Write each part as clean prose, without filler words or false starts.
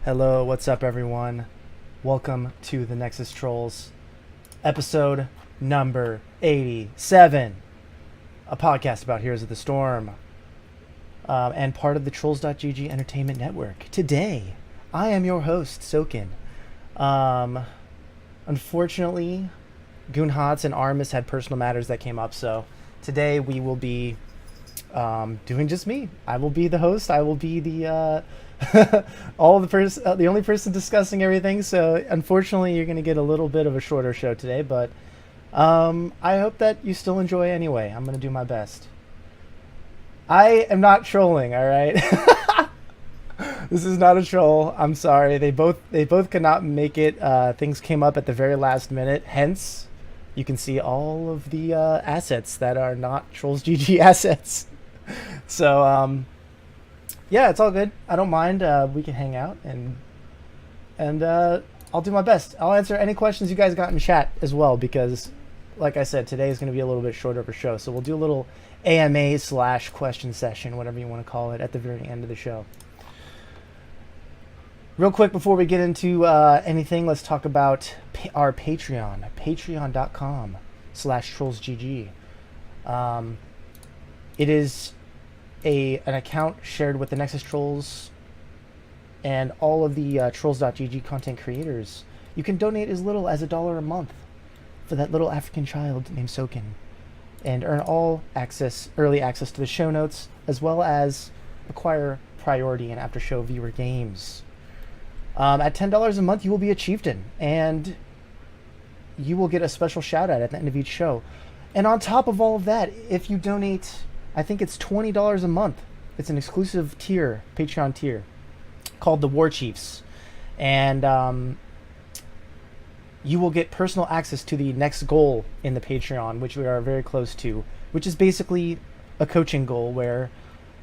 Hello, what's up, everyone? Welcome to the Nexus Trolls, episode number 87, a podcast about Heroes of the Storm, and part of the Trolls.gg Entertainment Network. Today, I am your host, Soken. Unfortunately, GOONHOTS and Aurumis had personal matters that came up, so today we will be doing just me. I will be the host. I will be the the only person discussing everything. So unfortunately, you're going to get a little bit of a shorter show today, but I hope that you still enjoy anyway. I'm going to do my best. I am not trolling, all right? This is not a troll. I'm sorry. They both could not make it. Things came up at the very last minute. Hence, you can see all of the assets that are not Trolls GG assets. So yeah, it's all good. I don't mind. We can hang out and I'll do my best. I'll answer any questions you guys got in chat as well, because like I said, today is going to be a little bit shorter of a show. So we'll do a little AMA / question session, whatever you want to call it, at the very end of the show. Real quick before we get into anything, let's talk about our Patreon. Patreon.com/TrollsGG. It is an account shared with the Nexus Trolls and all of the Trolls.gg content creators. You can donate as little as $1 a month for that little African child named Soken, and earn all early access to the show notes, as well as acquire priority and after show viewer games. At $10 a month, you will be a chieftain, and you will get a special shout out at the end of each show. And on top of all of that, if you donate, I think it's $20 a month. It's an exclusive tier, Patreon tier, called the War Chiefs. And you will get personal access to the next goal in the Patreon, which we are very close to, which is basically a coaching goal where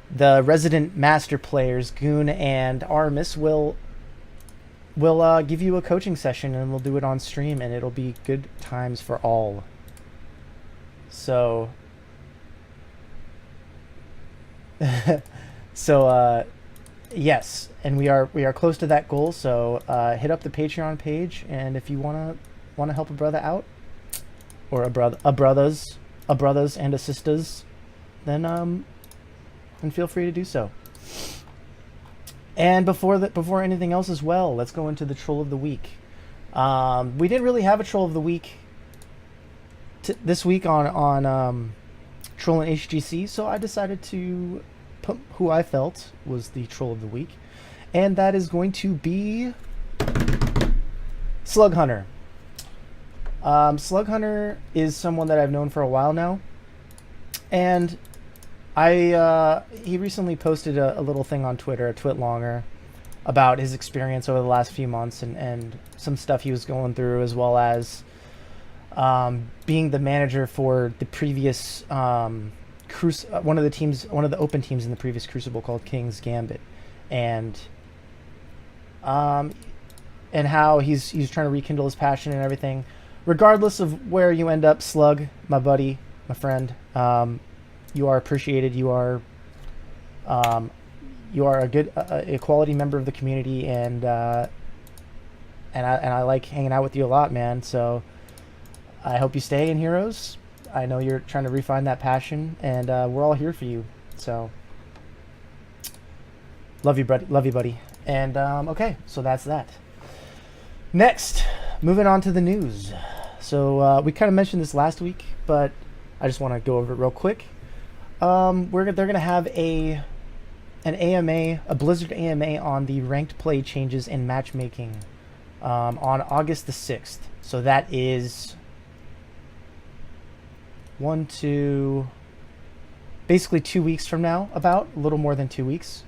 the resident master players, GOON and Aurumis, will give you a coaching session, and we'll do it on stream, and it'll be good times for all. So yes, and we are close to that goal. So hit up the Patreon page, and if you wanna help a brother out, or a brothers and a sisters, then feel free to do so. And before anything else as well, let's go into the troll of the week. We didn't really have a troll of the week this week on Troll and HGC, so I decided to put who I felt was the troll of the week, and that is going to be Slug Hunter. Slug Hunter is someone that I've known for a while now, and he recently posted a little thing on Twitter, a twit longer, about his experience over the last few months and some stuff he was going through, as well as being the manager for the previous one of the open teams in the previous Crucible called King's Gambit, and how he's trying to rekindle his passion and everything. Regardless of where you end up, Slug, my buddy, my friend, you are appreciated. You are a good, a quality member of the community, and I like hanging out with you a lot, man. So I hope you stay in Heroes. I know you're trying to refine that passion, and we're all here for you. So love you, buddy. And okay, so that's that. Next, moving on to the news. So we kind of mentioned this last week, but I just want to go over it real quick. They're gonna have an AMA, a Blizzard AMA, on the ranked play changes in matchmaking on August the 6th. So that is basically 2 weeks from now, about a little more than 2 weeks.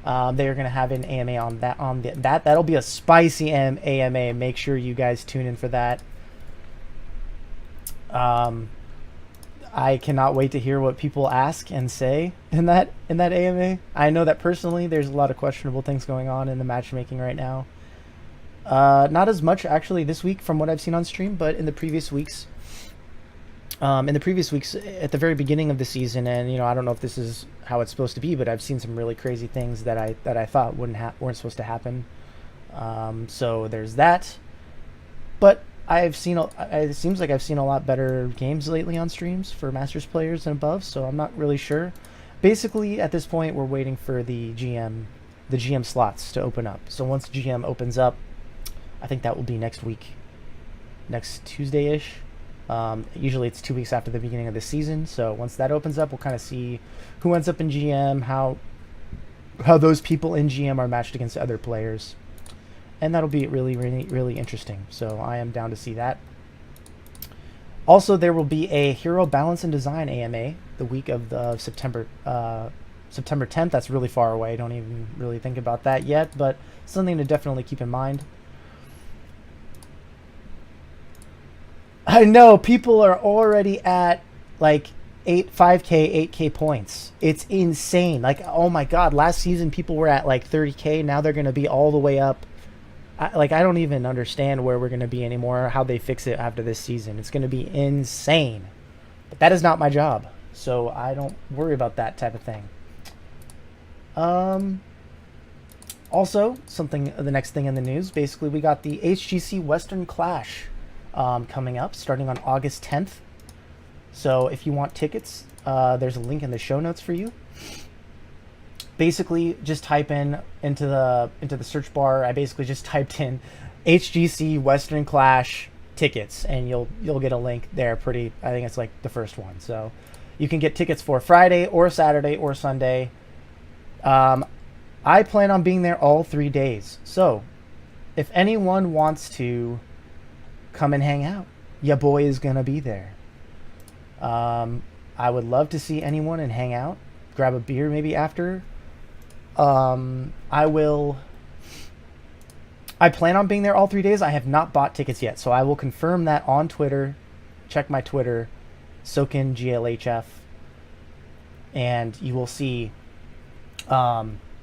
They are going to have an AMA on that. That'll be a spicy AMA. Make sure you guys tune in for that. I cannot wait to hear what people ask and say in that AMA. I know that personally there's a lot of questionable things going on in the matchmaking right now. Not as much actually this week from what I've seen on stream, but in the previous weeks at the very beginning of the season, and I don't know if this is how it's supposed to be, but I've seen some really crazy things that I thought weren't supposed to happen. So there's that. But it seems like I've seen a lot better games lately on streams for Masters players and above, so I'm not really sure. Basically, at this point, we're waiting for the GM slots to open up. So once GM opens up, I think that will be next week, next Tuesday-ish. Usually it's 2 weeks after the beginning of the season, so once that opens up, we'll kind of see who ends up in GM, how those people in GM are matched against other players. And that'll be really, really, really interesting. So I am down to see that. Also, there will be a Hero Balance and Design AMA the week of the September 10th. That's really far away. Don't even really think about that yet, but something to definitely keep in mind. I know people are already at like 5K, 8K points. It's insane. Like, oh my God, last season people were at like 30K. Now they're going to be all the way up. I don't even understand where we're going to be anymore, how they fix it after this season. It's going to be insane. But that is not my job, so I don't worry about that type of thing. Also, the next thing in the news, basically we got the HGC Western Clash coming up, starting on August 10th. So if you want tickets, there's a link in the show notes for you. Basically, just type into the search bar. I basically just typed in HGC Western Clash tickets, and you'll get a link there. I think it's like the first one. So you can get tickets for Friday or Saturday or Sunday. I plan on being there all 3 days. So if anyone wants to come and hang out, ya boy is gonna be there. I would love to see anyone and hang out, grab a beer maybe after. I plan on being there all 3 days. I have not bought tickets yet, so I will confirm that on Twitter. Check my Twitter, Soken GLHF, and you will see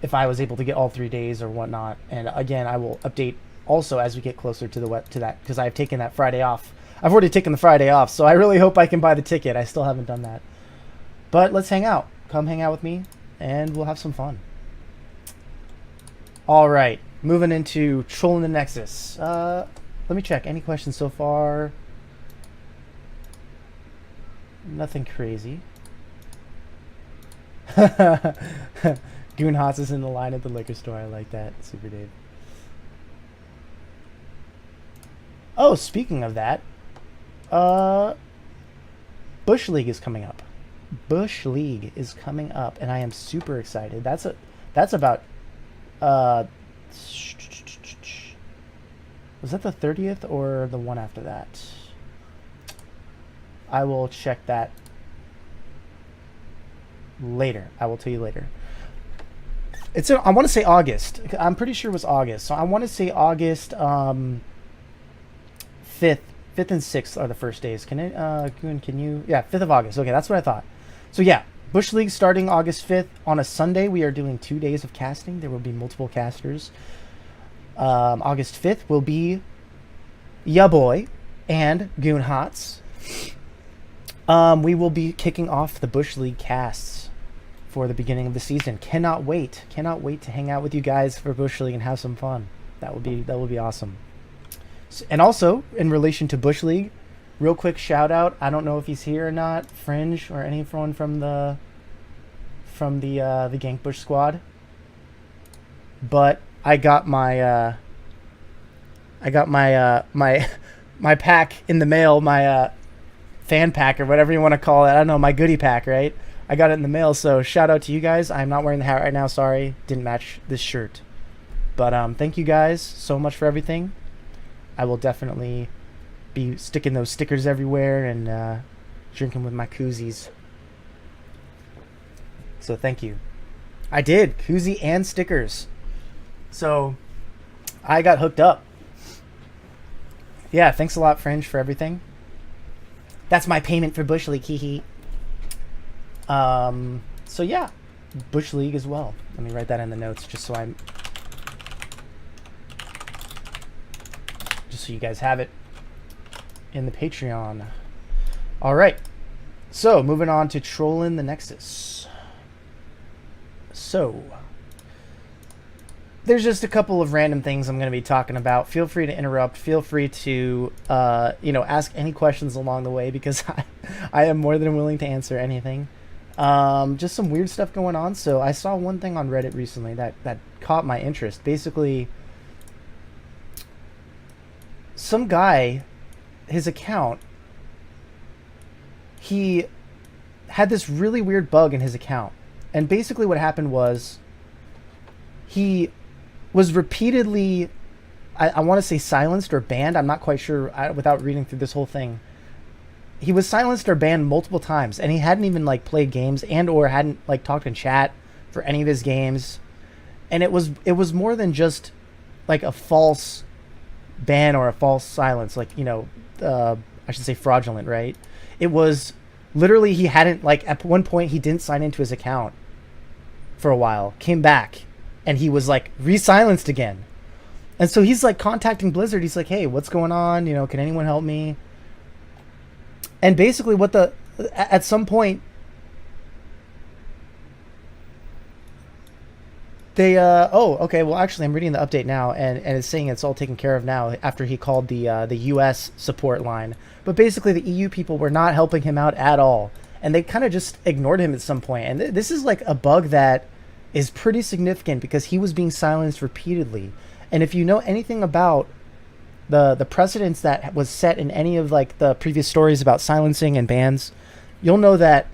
if I was able to get all 3 days or whatnot. And again, I will update also as we get closer to that, because I've taken that Friday off. I've already taken the Friday off, so I really hope I can buy the ticket. I still haven't done that. But let's hang out. Come hang out with me, and we'll have some fun. All right, moving into Trolling the Nexus. Let me check. Any questions so far? Nothing crazy. GOONHOTS is in the line at the liquor store. I like that. Super Dave. Oh, speaking of that, Bush League is coming up. Bush League is coming up, and I am super excited. That's about was that the 30th or the one after that? I will check that later. I will tell you later. I want to say August. I'm pretty sure it was August. So I want to say August 5th and 6th are the first days. Can you? Yeah, 5th of August. Okay, that's what I thought. So yeah, Bush League starting August 5th. On a Sunday, we are doing 2 days of casting. There will be multiple casters. August 5th will be Ya Boy and GOONHOTS. We will be kicking off the Bush League casts for the beginning of the season. Cannot wait to hang out with you guys for Bush League and have some fun. That will be awesome. And also, in relation to Bush League, real quick shout out. I don't know if he's here or not, Fringe or anyone from the Gank Bush squad. But I got my my pack in the mail, my fan pack or whatever you want to call it. I don't know, my goodie pack, right? I got it in the mail, so shout out to you guys. I'm not wearing the hat right now, sorry. Didn't match this shirt. But thank you guys so much for everything. I will definitely be sticking those stickers everywhere and drinking with my koozies. So thank you. I did, koozie and stickers. So I got hooked up. Yeah, thanks a lot, Fringe, for everything. That's my payment for Bush League, hee. So yeah, Bush League as well. Let me write that in the notes just so you guys have it in the Patreon. All right, so moving on to Trolling the Nexus. So there's just a couple of random things I'm going to be talking about. Feel free to interrupt. Feel free to, ask any questions along the way, because I am more than willing to answer anything. Just some weird stuff going on. So I saw one thing on Reddit recently that caught my interest. Basically, some guy, his account, he had this really weird bug in his account. And basically what happened was he was repeatedly, I want to say silenced or banned. I'm not quite sure without reading through this whole thing. He was silenced or banned multiple times, and he hadn't even like played games and or hadn't like talked in chat for any of his games. And it was more than just like a false ban or a false silence, like, I should say fraudulent, right? It was literally, he hadn't, like, at one point he didn't sign into his account for a while, came back, and he was like re-silenced again. And so he's like contacting Blizzard. He's like, hey, what's going on? Can anyone help me? And basically at some point they okay, well, actually I'm reading the update now, and it's saying it's all taken care of now after he called the US support line. But basically the EU people were not helping him out at all, and they kind of just ignored him at some point. And this is like a bug that is pretty significant, because he was being silenced repeatedly. And if you know anything about the precedents that was set in any of like the previous stories about silencing and bans, you'll know that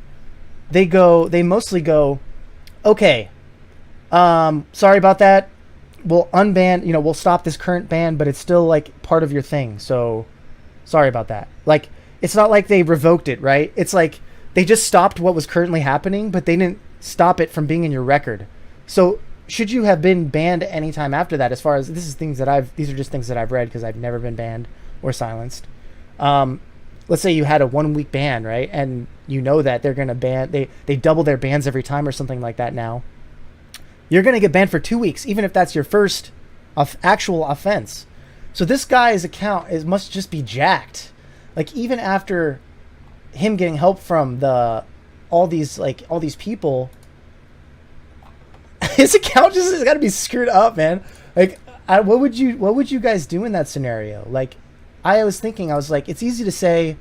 they mostly go, okay, sorry about that, we'll unban, we'll stop this current ban, but it's still like part of your thing, so sorry about that. Like, it's not like they revoked it, right? It's like they just stopped what was currently happening, but they didn't stop it from being in your record. So should you have been banned any time after that, as far as these are just things that I've read, because I've never been banned or silenced. Let's say you had a 1 week ban, right? And that they're going to ban, they double their bans every time or something like that now. You're going to get banned for 2 weeks, even if that's your first actual offense. So this guy's account must just be jacked. Like, even after him getting help from all these people, his account just has got to be screwed up, man. Like, what would you guys do in that scenario? Like, I was like, it's easy to say,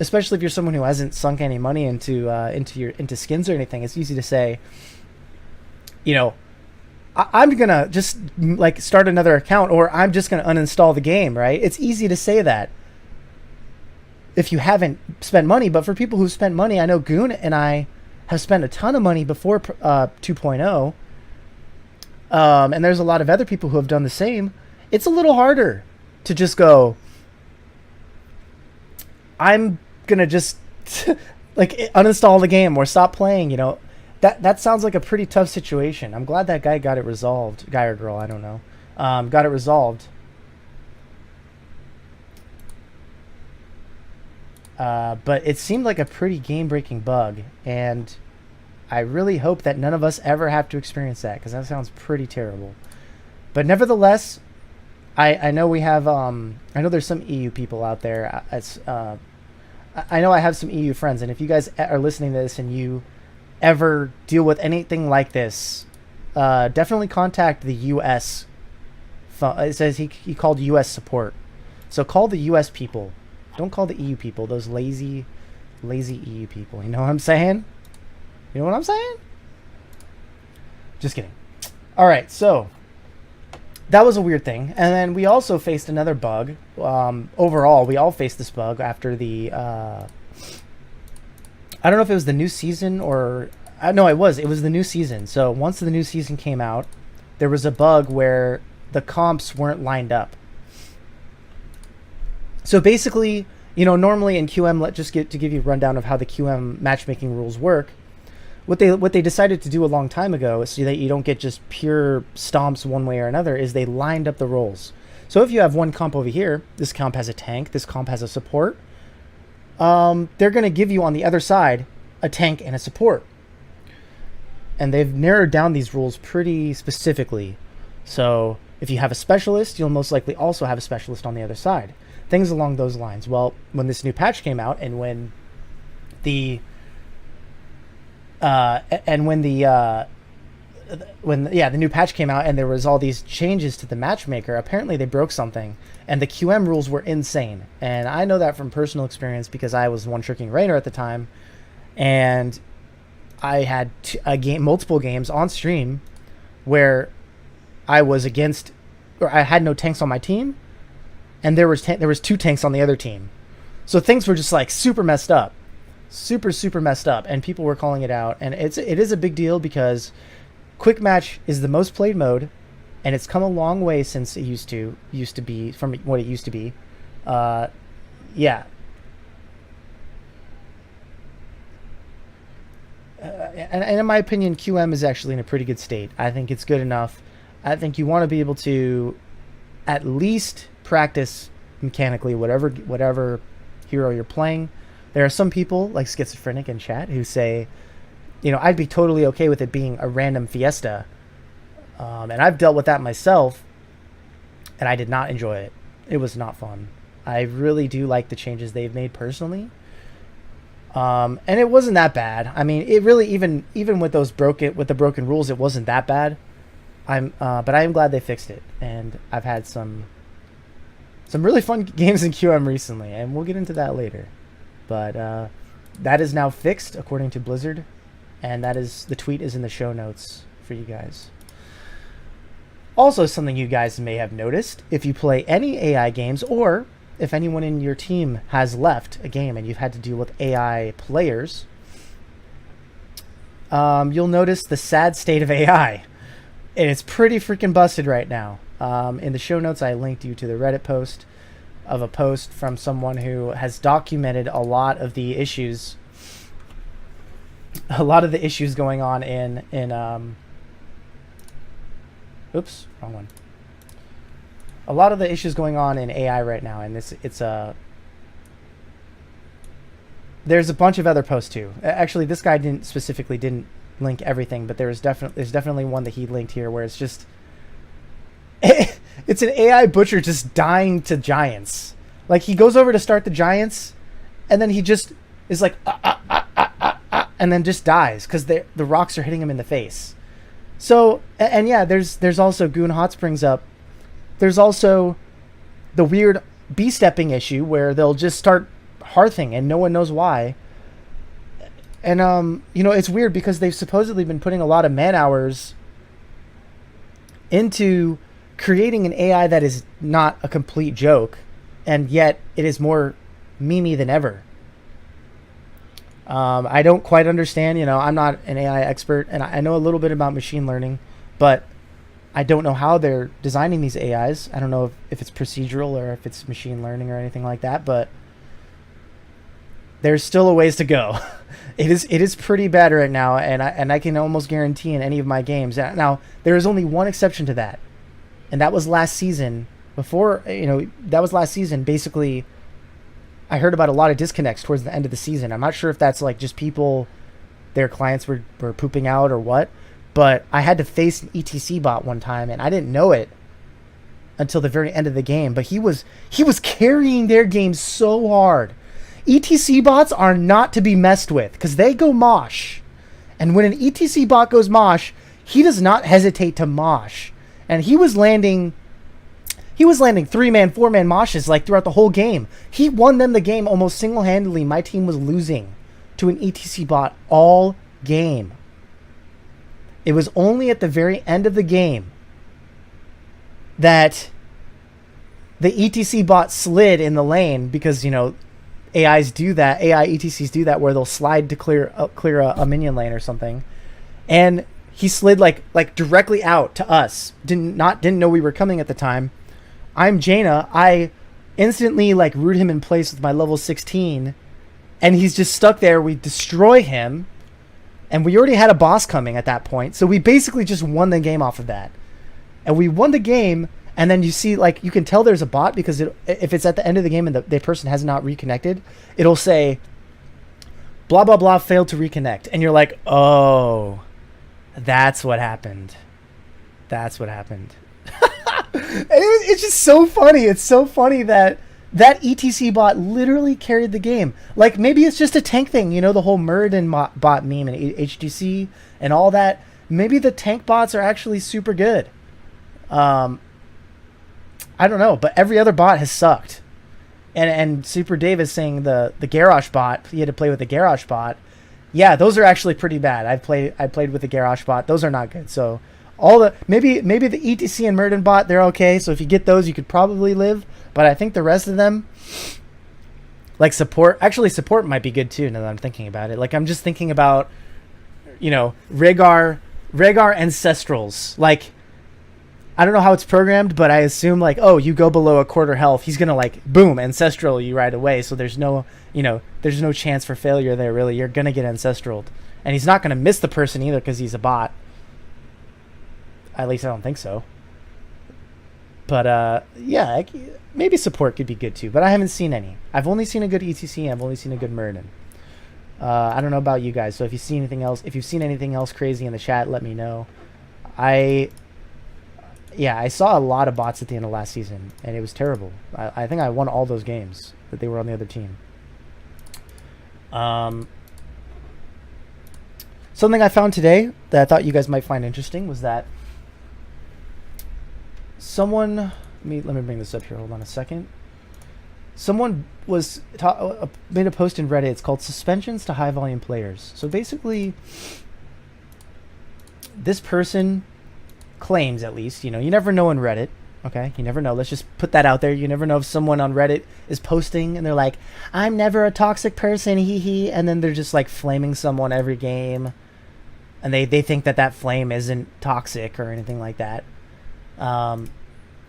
especially if you're someone who hasn't sunk any money into skins or anything. It's easy to say, I'm gonna just like start another account, or I'm just gonna uninstall the game, right? It's easy to say that if you haven't spent money. But for people who've spent money, I know Goon and I have spent a ton of money before 2.0, and there's a lot of other people who have done the same. It's a little harder to just go, I'm gonna just like uninstall the game or stop playing. That sounds like a pretty tough situation. I'm glad that guy got it resolved. Guy or girl, I don't know. Got it resolved. But it seemed like a pretty game-breaking bug, and I really hope that none of us ever have to experience that, because that sounds pretty terrible. But nevertheless, I know we have I know there's some EU people out there. I know I have some EU friends, and if you guys are listening to this and you ever deal with anything like this, definitely contact the US. It says he called US support, so call the US people. Don't call the EU people, those lazy EU people. You know what I'm saying? You know what I'm saying? Just kidding. All right, so that was a weird thing. And then we also faced another bug. Overall, we all faced this bug after the... I don't know if it was the new season or... no, it was the new season. So once the new season came out, there was a bug where the comps weren't lined up. So basically, normally in QM, to give you a rundown of how the QM matchmaking rules work, what they decided to do a long time ago, so that you don't get just pure stomps one way or another, is they lined up the roles. So if you have one comp over here, this comp has a tank, this comp has a support, they're going to give you on the other side a tank and a support. And they've narrowed down these rules pretty specifically. So if you have a specialist, you'll most likely also have a specialist on the other side. Things along those lines. Well, when this new patch came out, and when the the new patch came out and there was all these changes to the matchmaker, apparently they broke something, and the QM rules were insane. And I know that from personal experience because I was one-tricking Raynor at the time, and I had multiple games on stream where I was against, or I had no tanks on my team, and there was 2 tanks on the other team. So things were just like super messed up, super messed up, and people were calling it out. And it is a big deal because quick match is the most played mode, and it's come a long way since it used to be from what it used to be. Yeah. And in my opinion, QM is actually in a pretty good state. I think it's good enough. I think you want to be able to at least practice mechanically whatever hero you're playing. There are some people like Schizophrenic in chat who say, I'd be totally okay with it being a random fiesta. And I've dealt with that myself, and I did not enjoy it. It was not fun. I really do like the changes they've made personally. And it wasn't that bad. I mean, it really, even with the broken rules, it wasn't that bad. But I am glad they fixed it, and I've had some really fun games in QM recently, and we'll get into that later. But that is now fixed according to Blizzard, and the tweet is in the show notes for you guys. Also, something you guys may have noticed, if you play any AI games, or if anyone in your team has left a game and you've had to deal with AI players, you'll notice the sad state of AI. And it's pretty freaking busted right now. In the show notes, I linked you to the Reddit post from someone who has documented a lot of the issues going on in oops, wrong one. A lot of the issues going on in AI right now, and there's a bunch of other posts too. Actually, this guy didn't link everything, but there's definitely one that he linked here where it's just it's an AI butcher just dying to giants. Like, he goes over to start the giants, and then he just is like and then just dies because the rocks are hitting him in the face. So, and yeah, there's also GOONHOTS brings up, there's also the weird B-stepping issue where they'll just start hearthing and no one knows why. And, it's weird because they've supposedly been putting a lot of man-hours into creating an AI that is not a complete joke, and yet it is more memey than ever. I don't quite understand, I'm not an AI expert, and I know a little bit about machine learning, but I don't know how they're designing these AIs. I don't know if it's procedural or if it's machine learning or anything like that, but there's still a ways to go. It is pretty bad right now, and I can almost guarantee in any of my games. Now, there is only one exception to that, and that was last season. Basically, I heard about a lot of disconnects towards the end of the season. I'm not sure if that's like just people, their clients were pooping out or what, but I had to face an ETC bot one time, and I didn't know it until the very end of the game. But he was carrying their game so hard. ETC bots are not to be messed with because they go mosh. And when an ETC bot goes mosh, he does not hesitate to mosh. And he was landing 3-man, 4-man moshes like throughout the whole game. He won them the game almost single-handedly. My team was losing to an ETC bot all game. It was only at the very end of the game that the ETC bot slid in the lane because, AIs do that. AI ETCs do that where they'll slide to clear a minion lane or something. And he slid like directly out to us. Didn't know we were coming at the time. I'm Jaina. I instantly root him in place with my level 16, and he's just stuck there. We destroy him, and we already had a boss coming at that point, so we basically just won the game off of that. And we won the game, and then you see, you can tell there's a bot because if it's at the end of the game and the person has not reconnected, it'll say, blah, blah, blah, failed to reconnect. And you're like, oh, that's what happened. That's what happened. And it's just so funny. It's so funny that ETC bot literally carried the game. Maybe it's just a tank thing, the whole Muradin bot meme and HTC and all that. maybe the tank bots are actually super good. I don't know, but every other bot has sucked. And Super Dave is saying the Garrosh bot, he had to play with the Garrosh bot. Yeah, those are actually pretty bad. I played with the Garrosh bot. Those are not good. So maybe the ETC and Murden bot, they're okay. So if you get those, you could probably live. But I think the rest of them, like support might be good too. Now that I'm thinking about it, like I'm just thinking about, Rhaegar Ancestrals. Like, I don't know how it's programmed, but I assume like, oh, you go below a quarter health, he's gonna like boom ancestral you right away. So there's no chance for failure there. Really, you're gonna get ancestraled, and he's not gonna miss the person either because he's a bot. At least I don't think so. But yeah, maybe support could be good too. But I haven't seen any. I've only seen a good ETC. I've only seen a good Murden. I don't know about you guys. So if you see anything else, if you've seen anything else crazy in the chat, let me know. I saw a lot of bots at the end of last season, and it was terrible. I think I won all those games that they were on the other team. Something I found today that I thought you guys might find interesting was that someone... Let me bring this up here. Hold on a second. Someone made a post in Reddit. It's called Suspensions to High Volume Players. So basically, this person... claims, at least, you never know in Reddit, okay? You never know. Let's just put that out there. You never know if someone on Reddit is posting and they're like, I'm never a toxic person, hee, and then they're just like flaming someone every game, and they think that flame isn't toxic or anything like that.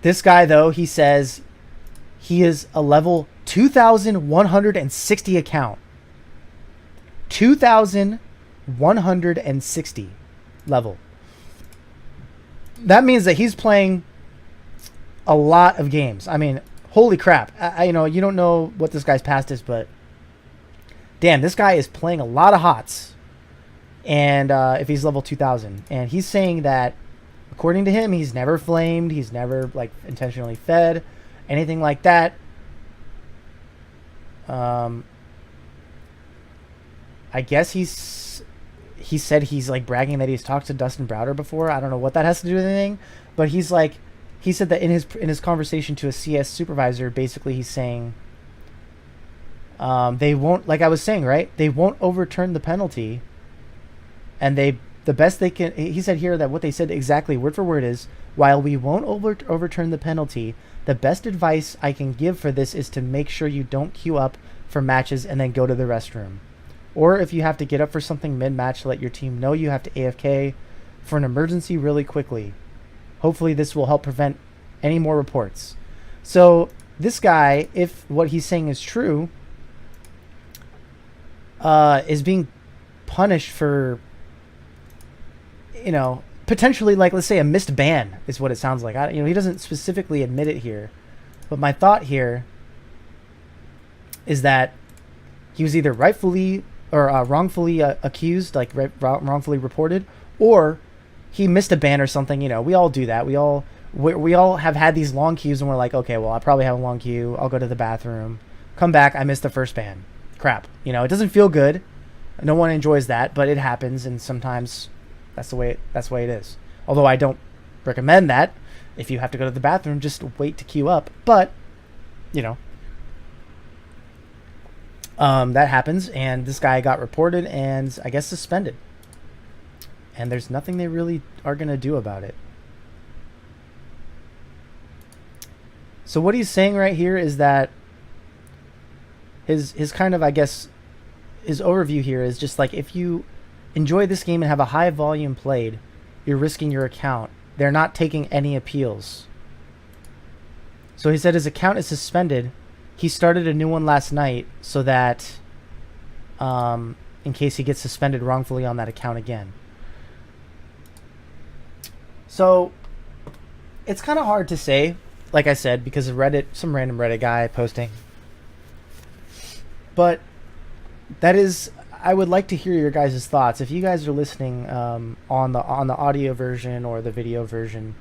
This guy, though, he says he is a level 2,160 account. 2,160 level. That means that he's playing a lot of games. I mean, holy crap. You don't know what this guy's past is, but damn, this guy is playing a lot of HOTS. And if he's level 2,000. And he's saying that, according to him, he's never flamed. He's never, like, intentionally fed. Anything like that. I guess he said he's like bragging that he's talked to Dustin Browder before. I don't know what that has to do with anything, but he said that in his conversation to a CS supervisor, basically he's saying they won't, like I was saying, right? They won't overturn the penalty, and the best they can. He said here that what they said exactly word for word is, while we won't overturn the penalty, the best advice I can give for this is to make sure you don't queue up for matches and then go to the restroom. Or if you have to get up for something mid-match, let your team know you have to AFK for an emergency really quickly. Hopefully this will help prevent any more reports. So this guy, if what he's saying is true, is being punished for, potentially, like, let's say a missed ban is what it sounds like. He doesn't specifically admit it here. But my thought here is that he was either rightfully or wrongfully accused, like wrongfully reported, or he missed a ban or something. We all do that. We all have had these long queues, and we're like, okay, well, I probably have a long queue. I'll go to the bathroom, come back. I missed the first ban. Crap. It doesn't feel good. No one enjoys that, but it happens, and sometimes that's the way it is. Although I don't recommend that. If you have to go to the bathroom, just wait to queue up. But that happens, and this guy got reported and I guess suspended. And there's nothing they really are going to do about it. So what he's saying right here is that his kind of, I guess, his overview here is just like, if you enjoy this game and have a high volume played, you're risking your account. They're not taking any appeals. So he said his account is suspended. He started a new one last night so that in case he gets suspended wrongfully on that account again. So it's kind of hard to say, like I said, because of Reddit, some random Reddit guy posting. But that is, I would like to hear your guys' thoughts. If you guys are listening on the audio version or the video version,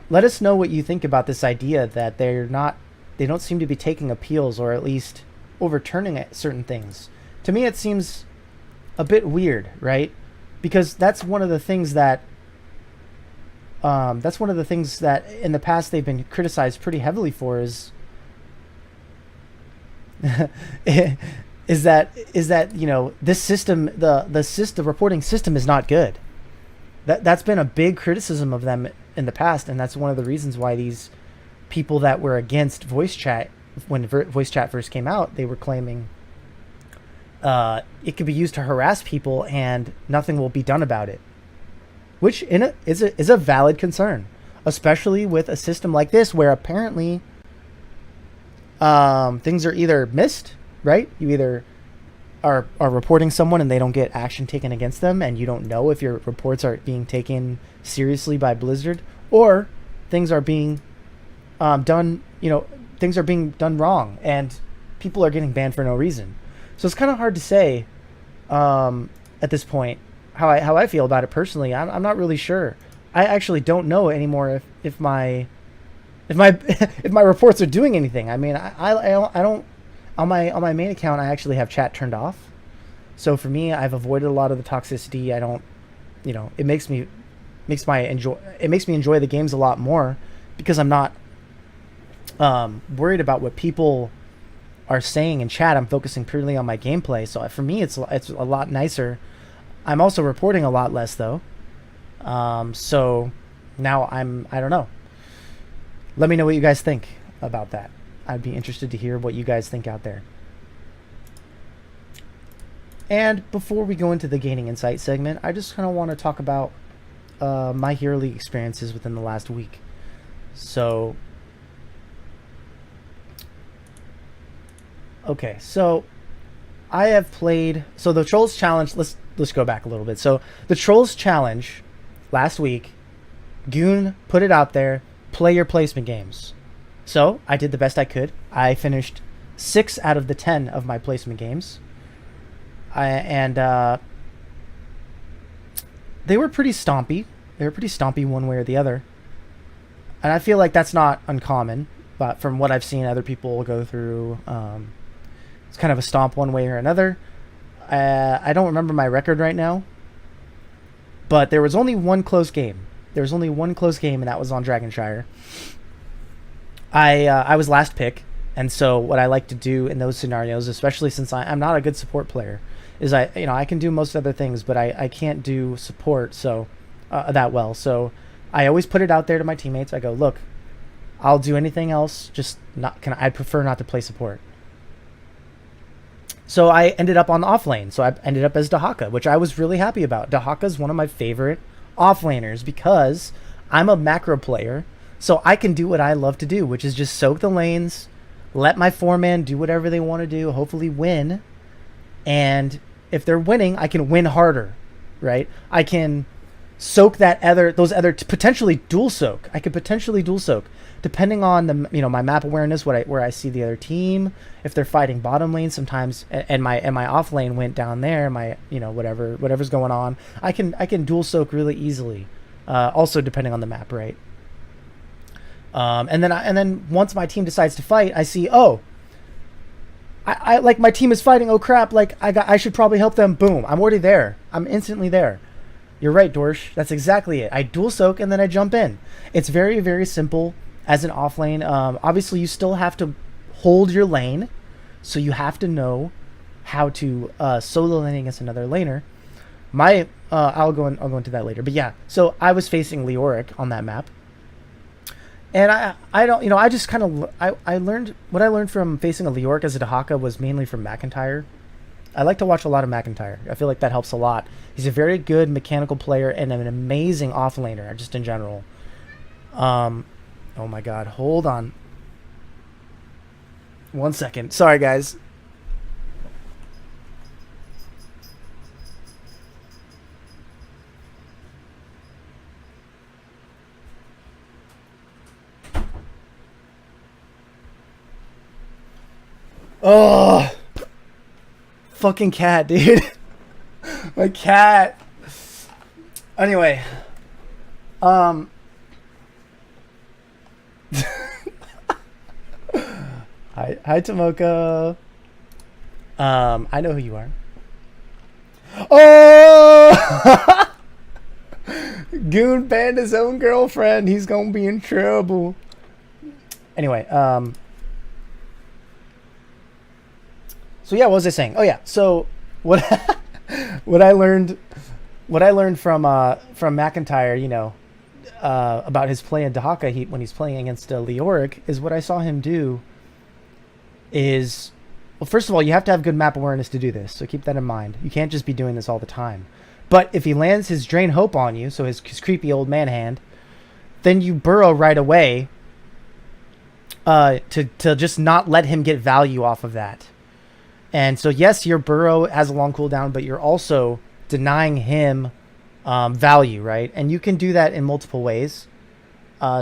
let us know what you think about this idea that they don't seem to be taking appeals, or at least overturning certain things. To me, it seems a bit weird, right? because that's one of the things that in the past they've been criticized pretty heavily for is is that you know, this system, the reporting system is not good. That's been a big criticism of them in the past, and that's one of the reasons why these people that were against voice chat, when voice chat first came out, they were claiming it could be used to harass people and nothing will be done about it, which is a valid concern, especially with a system like this where apparently things are either missed, right? You either are reporting someone and they don't get action taken against them, and you don't know if your reports are being taken seriously by Blizzard, or things are being done, you know, things are being done wrong and people are getting banned for no reason. So it's kind of hard to say at this point how I feel about it personally. I'm not really sure. I actually don't know anymore if my if my reports are doing anything. I mean, I don't on my main account. I actually have chat turned off. So for me, I've avoided a lot of the toxicity. I don't, you know, it makes me enjoy the games a lot more because I'm not worried about what people are saying in chat. I'm focusing purely on my gameplay. So for me, it's a lot nicer. I'm also reporting a lot less though. So now I don't know. Let me know what you guys think about that. I'd be interested to hear what you guys think out there. And before we go into the Gaining Insight segment, I just kind of want to talk about my Hero League experiences within the last week. So, okay, so I have played. So the Trolls Challenge. Let's go back a little bit. So the Trolls Challenge last week, Goon put it out there. Play your placement games. So I did the best I could. I finished 6 out of the 10 of my placement games. They were pretty stompy. They were pretty stompy one way or the other. And I feel like that's not uncommon, but from what I've seen other people go through, it's kind of a stomp one way or another. I don't remember my record right now, but there was only one close game. There was only one close game, and that was on Dragonshire. I was last pick, and so what I like to do in those scenarios, especially since I'm not a good support player, is I can do most other things, but I can't do support so that well. So I always put it out there to my teammates. I go, look, I'll do anything else, just I prefer not to play support. So I ended up on the off lane. So I ended up as Dahaka, which I was really happy about. Dahaka is one of my favorite offlaners because I'm a macro player, so I can do what I love to do, which is just soak the lanes, let my 4-man do whatever they want to do, hopefully win, and if they're winning, I can win harder, right? I can soak those other potentially dual soak. I could potentially dual soak depending on the, you know, my map awareness, where I see the other team, if they're fighting bottom lane sometimes, and my off lane went down there, my, you know, whatever's going on, I can dual soak really easily. Also depending on the map, right? And then once my team decides to fight, I see, oh, I like my team is fighting. Oh crap! Like I should probably help them. Boom! I'm already there. I'm instantly there. You're right, Dorsch. That's exactly it. I dual soak and then I jump in. It's very, very simple as an off lane. Obviously, you still have to hold your lane, so you have to know how to solo lane against another laner. I'll go into that later. But yeah, so I was facing Leoric on that map. And I don't, you know, I just kind of, I learned, what I learned from facing a Leoric as a Dahaka was mainly from McIntyre. I like to watch a lot of McIntyre. I feel like that helps a lot. He's a very good mechanical player and an amazing offlaner, just in general. Oh my god, hold on. 1 second. Sorry, guys. Oh, fucking cat, dude. My cat. Anyway, hi Tomoko. I know who you are. Oh! Goon banned his own girlfriend. He's gonna be in trouble. Anyway, so yeah, what was I saying? Oh yeah, so what what I learned from McIntyre, you know, about his play in Dahaka when he's playing against Leoric, is what I saw him do is, well, first of all, you have to have good map awareness to do this, so keep that in mind. You can't just be doing this all the time. But if he lands his Drain Hope on you, so his creepy old man hand, then you burrow right away to just not let him get value off of that. And so yes, your burrow has a long cooldown, but you're also denying him value, right? And you can do that in multiple ways.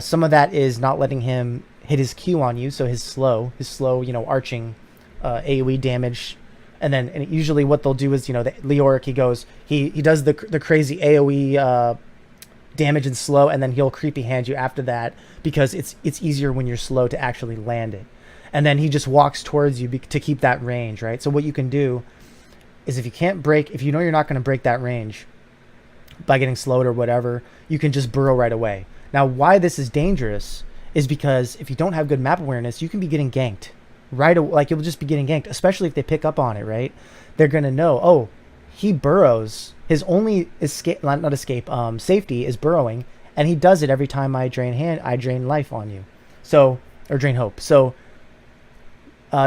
Some of that is not letting him hit his Q on you, so his slow, you know, arching AoE damage. And then usually what they'll do is, you know, the Leoric, he does the crazy AoE damage and slow, and then he'll creepy hand you after that, because it's easier when you're slow to actually land it. And then he just walks towards you to keep that range, right? So what you can do is, if you know you're not going to break that range by getting slowed or whatever, you can just burrow right away. Now, why this is dangerous is because if you don't have good map awareness, you can be getting ganked right away. Like, you'll just be getting ganked, especially if they pick up on it, right? They're going to know, oh, he burrows. His only safety is burrowing, and he does it every time I drain life on you. So, or drain hope. So,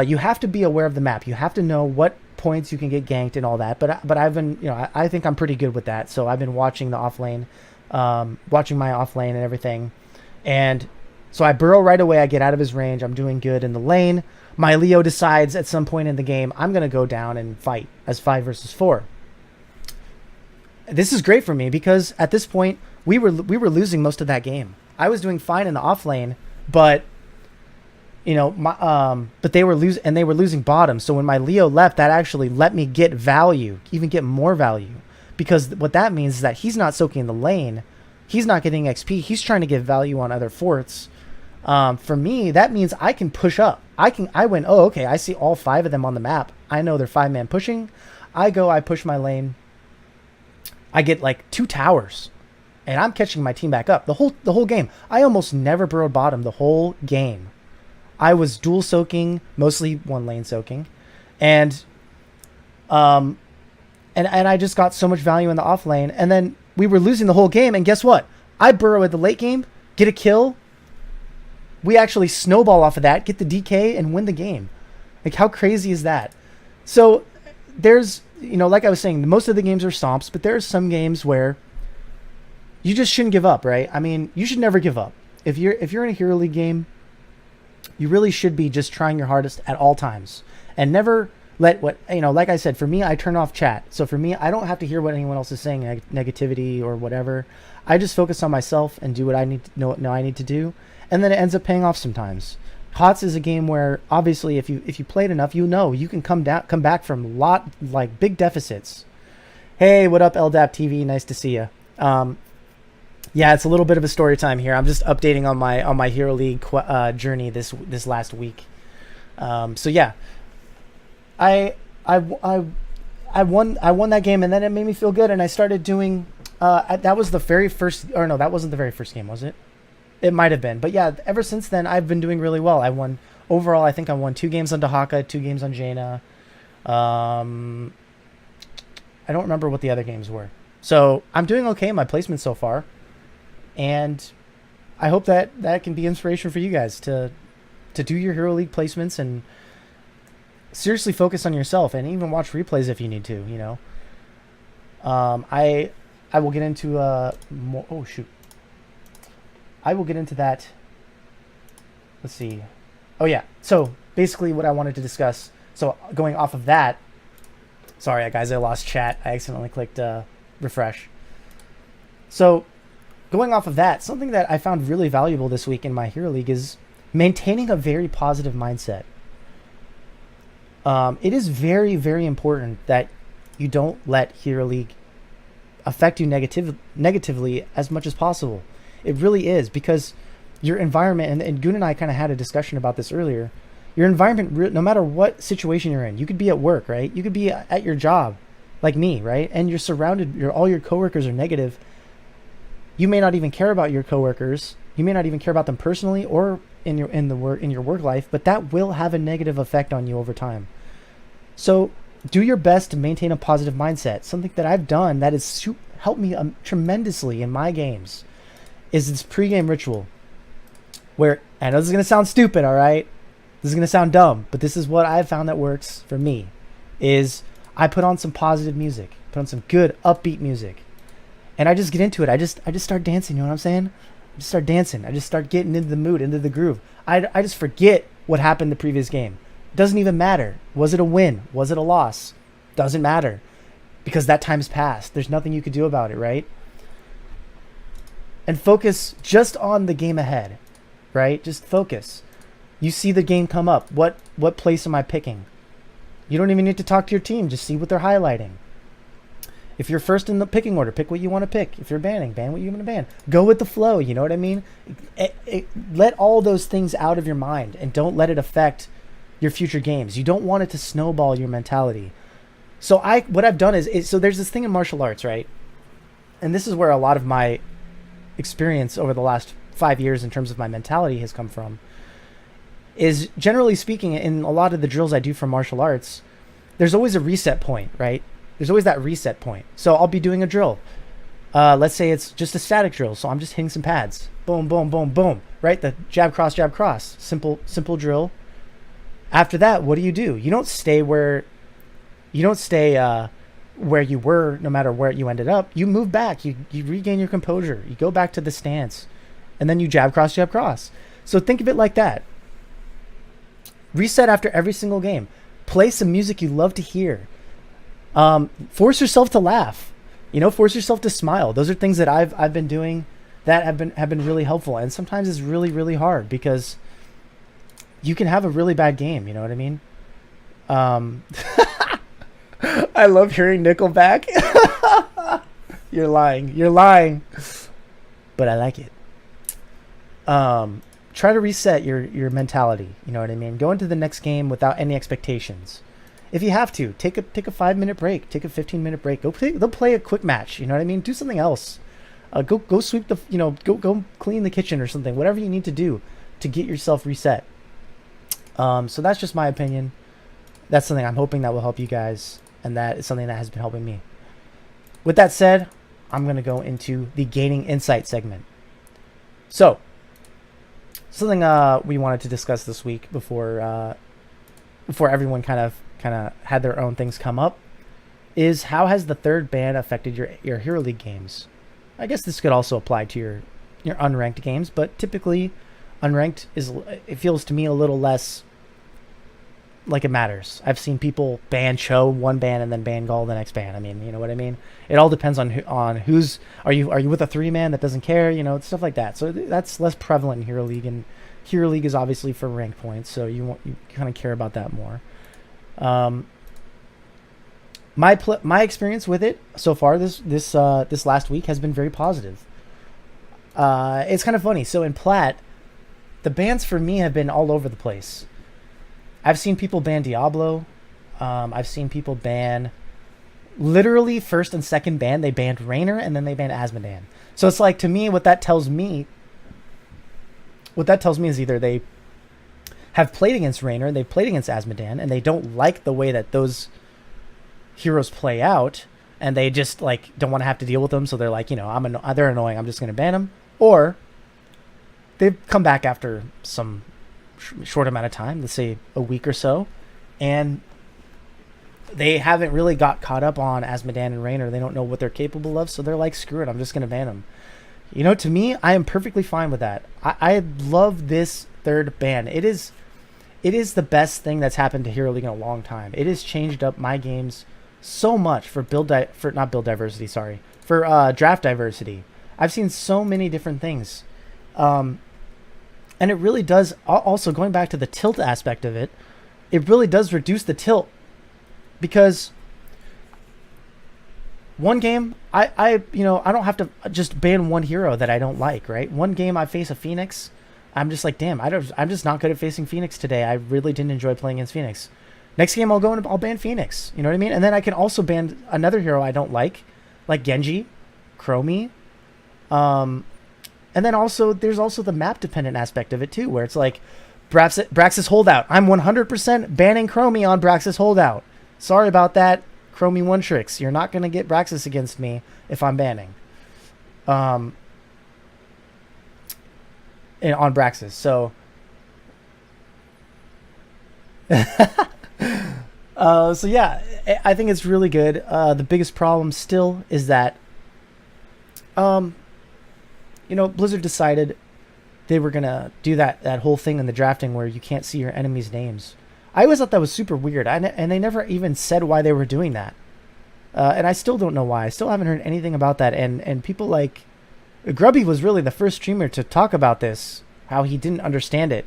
you have to be aware of the map. You have to know what points you can get ganked and all that. But I've been, you know, I think I'm pretty good with that. So I've been watching the off lane, watching my off lane and everything. And so I burrow right away. I get out of his range. I'm doing good in the lane. My Leo decides at some point in the game, I'm going to go down and fight as 5 versus 4. This is great for me because at this point we were losing most of that game. I was doing fine in the off lane, but you know, but they were losing bottom. So when my Leo left, that actually let me get value, even get more value, because what that means is that he's not soaking the lane, he's not getting XP, he's trying to get value on other forts. For me, that means I can push up. I went, oh, okay, I see all 5 of them on the map. I know they're 5-man pushing. I push my lane. I get like 2 towers, and I'm catching my team back up the whole game. I almost never burrowed bottom the whole game. I was dual soaking, mostly one lane soaking, and I just got so much value in the off lane, and then we were losing the whole game, and guess what? I burrow at the late game, get a kill. We actually snowball off of that, get the DK, and win the game. Like, how crazy is that? So there's, you know, like I was saying, most of the games are stomps, but there's some games where you just shouldn't give up, right? I mean, you should never give up. If you're in a Hero League game, you really should be just trying your hardest at all times, and never let what, you know, like I said, for me, I turn off chat. So for me, I don't have to hear what anyone else is saying, negativity or whatever. I just focus on myself and do what I need to know I need to do. And then it ends up paying off sometimes. HOTS is a game where obviously if you played enough, you know, you can come back from big deficits. Hey, what up, LDAP TV? Nice to see you. Yeah, it's a little bit of a story time here. I'm just updating on my Hero League journey this last week. So yeah, I won that game, and then it made me feel good, and I started doing. That was the very first, or no, that wasn't the very first game, was it? It might have been, but yeah. Ever since then, I've been doing really well. I won overall. I think I won 2 games on Dahaka, 2 games on Jaina. I don't remember what the other games were. So I'm doing okay in my placement so far. And I hope that can be inspiration for you guys to do your Hero League placements and seriously focus on yourself, and even watch replays if you need to, you know. I will get into more, oh shoot. I will get into that. Let's see. Oh yeah. So basically what I wanted to discuss, so going off of that, sorry guys, I lost chat. I accidentally clicked refresh. So going off of that, something that I found really valuable this week in my Hero League is maintaining a very positive mindset. It is very, very important that you don't let Hero League affect you negatively as much as possible. It really is, because your environment, and Goon and I kind of had a discussion about this earlier, your environment, no matter what situation you're in, you could be at work, right? You could be at your job. like me, right? And you're surrounded, all your coworkers are negative. You may not even care about your coworkers. You may not even care about them personally or in your work life, but that will have a negative effect on you over time. So do your best to maintain a positive mindset. Something that I've done that has helped me tremendously in my games is this pregame ritual. Where, I know this is going to sound stupid, all right? This is going to sound dumb, but this is what I've found that works for me, is I put on some positive music, put on some good, upbeat music, and I just get into it. I just start dancing, you know what I'm saying? I just start dancing. I just start getting into the mood, into the groove. I just forget what happened the previous game. Doesn't even matter. Was it a win? Was it a loss? Doesn't matter, because that time's passed. There's nothing you could do about it, right? And focus just on the game ahead. Right? Just focus. You see the game come up. What place am I picking? You don't even need to talk to your team. Just see what they're highlighting. If you're first in the picking order, pick what you want to pick. If you're banning, ban what you want to ban. Go with the flow. You know what I mean? Let all those things out of your mind and don't let it affect your future games. You don't want it to snowball your mentality. So what I've done is so there's this thing in martial arts, right? And this is where a lot of my experience over the last 5 years in terms of my mentality has come from, is generally speaking, in a lot of the drills I do for martial arts, there's always a reset point, right? There's always that reset point. So I'll be doing a drill. Let's say it's just a static drill. So I'm just hitting some pads. Boom, boom, boom, boom. Right? The jab, cross, jab, cross. Simple drill. After that, what do? You don't stay where you were, no matter where you ended up. You move back. You regain your composure. You go back to the stance. And then you jab, cross, jab, cross. So think of it like that. Reset after every single game. Play some music you love to hear. Force yourself to laugh. Force yourself to smile. Those are things that I've been doing that have been really helpful. And sometimes it's really, really hard because you can have a really bad game. You know what I mean? I love hearing Nickelback. You're lying. But I like it. Try to reset your mentality. You know what I mean? Go into the next game without any expectations. If you have to, take a 5-minute break, take a 15-minute break. Go play a quick match. You know what I mean? Do something else. Go sweep go clean the kitchen or something. Whatever you need to do to get yourself reset. So that's just my opinion. That's something I'm hoping that will help you guys, and that is something that has been helping me. With that said, I'm gonna go into the gaining insight segment. So, something we wanted to discuss this week before everyone kind of had their own things come up is how has the third ban affected your Hero League games? I guess this could also apply to your unranked games, but typically unranked it feels to me a little less like it matters. I've seen people ban Cho one ban and then ban Gall the next ban. I mean, you know what I mean? It all depends on who's are you with a 3-man that doesn't care, stuff like that. So that's less prevalent in Hero League, and Hero League is obviously for rank points, so you kind of care about that more. My experience with it so far this last week has been very positive. It's kind of funny. So in Plat, the bans for me have been all over the place. I've seen people ban Diablo. I've seen people ban literally first and second ban. They banned Raynor and then they banned Azmodan. So it's like, to me, what that tells me is either they have played against Raynor, they've played against Azmodan, and they don't like the way that those heroes play out, and they just don't want to have to deal with them. So they're like, they're annoying, I'm just going to ban them. Or they've come back after some short amount of time, let's say a week or so, and they haven't really got caught up on Azmodan and Raynor. They don't know what they're capable of, so they're like, screw it, I'm just going to ban them. To me, I am perfectly fine with that. I love this third ban. It is the best thing that's happened to Hero League in a long time. It has changed up my games so much for draft diversity. I've seen so many different things. And it really does, also going back to the tilt aspect of it, it really does reduce the tilt. Because one game, I don't have to just ban one hero that I don't like, right? One game I face a Phoenix, I'm just like, damn, I'm just not good at facing Phoenix today. I really didn't enjoy playing against Phoenix. Next game I'll ban Phoenix. You know what I mean? And then I can also ban another hero I don't like Genji, Chromie. And then also there's also the map dependent aspect of it too, where it's like Braxis Holdout. I'm 100% banning Chromie on Braxis Holdout. Sorry about that, Chromie one tricks. You're not gonna get Braxis against me if I'm banning. On Braxis. So so yeah, I think it's really good. The biggest problem still is that Blizzard decided they were gonna do that whole thing in the drafting where you can't see your enemies' names. I always thought that was super weird, and they never even said why they were doing that. And I still don't know why. I still haven't heard anything about that. And people like Grubby was really the first streamer to talk about this, how he didn't understand it,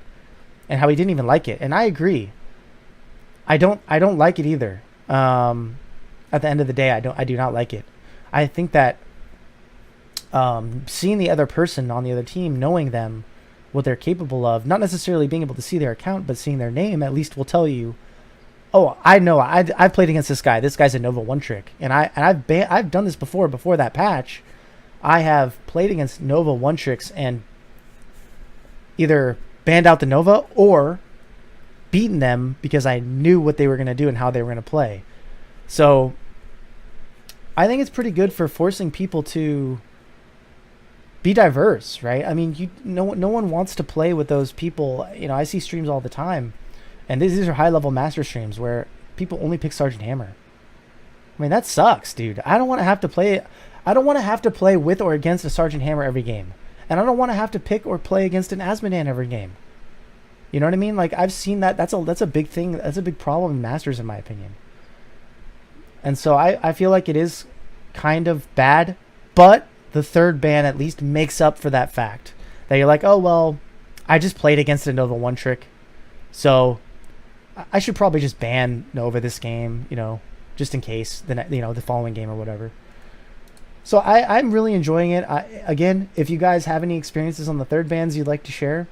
and how he didn't even like it. And I agree. I don't like it either. At the end of the day, I do not like it. I think that seeing the other person on the other team, knowing them, what they're capable of, not necessarily being able to see their account, but seeing their name, at least will tell you, oh, I know I've played against this guy. This guy's a Nova one trick, and I've done this before that patch. I have played against Nova one tricks and either banned out the Nova or beaten them because I knew what they were going to do and how they were going to play. So I think it's pretty good for forcing people to be diverse, right? I mean, no one wants to play with those people. I see streams all the time, and these are high-level master streams where people only pick Sergeant Hammer. I mean, that sucks, dude. I don't want to have to play with or against a Sergeant Hammer every game. And I don't want to have to pick or play against an Asmodan every game. You know what I mean? Like, I've seen that. That's a big thing. That's a big problem in Masters, in my opinion. And so I feel like it is kind of bad, but the third ban at least makes up for that fact. That you're like, oh, well, I just played against a Nova one trick, so I should probably just ban Nova this game, just in case, the following game or whatever. So I'm really enjoying it. Again, if you guys have any experiences on the third bans you'd like to share,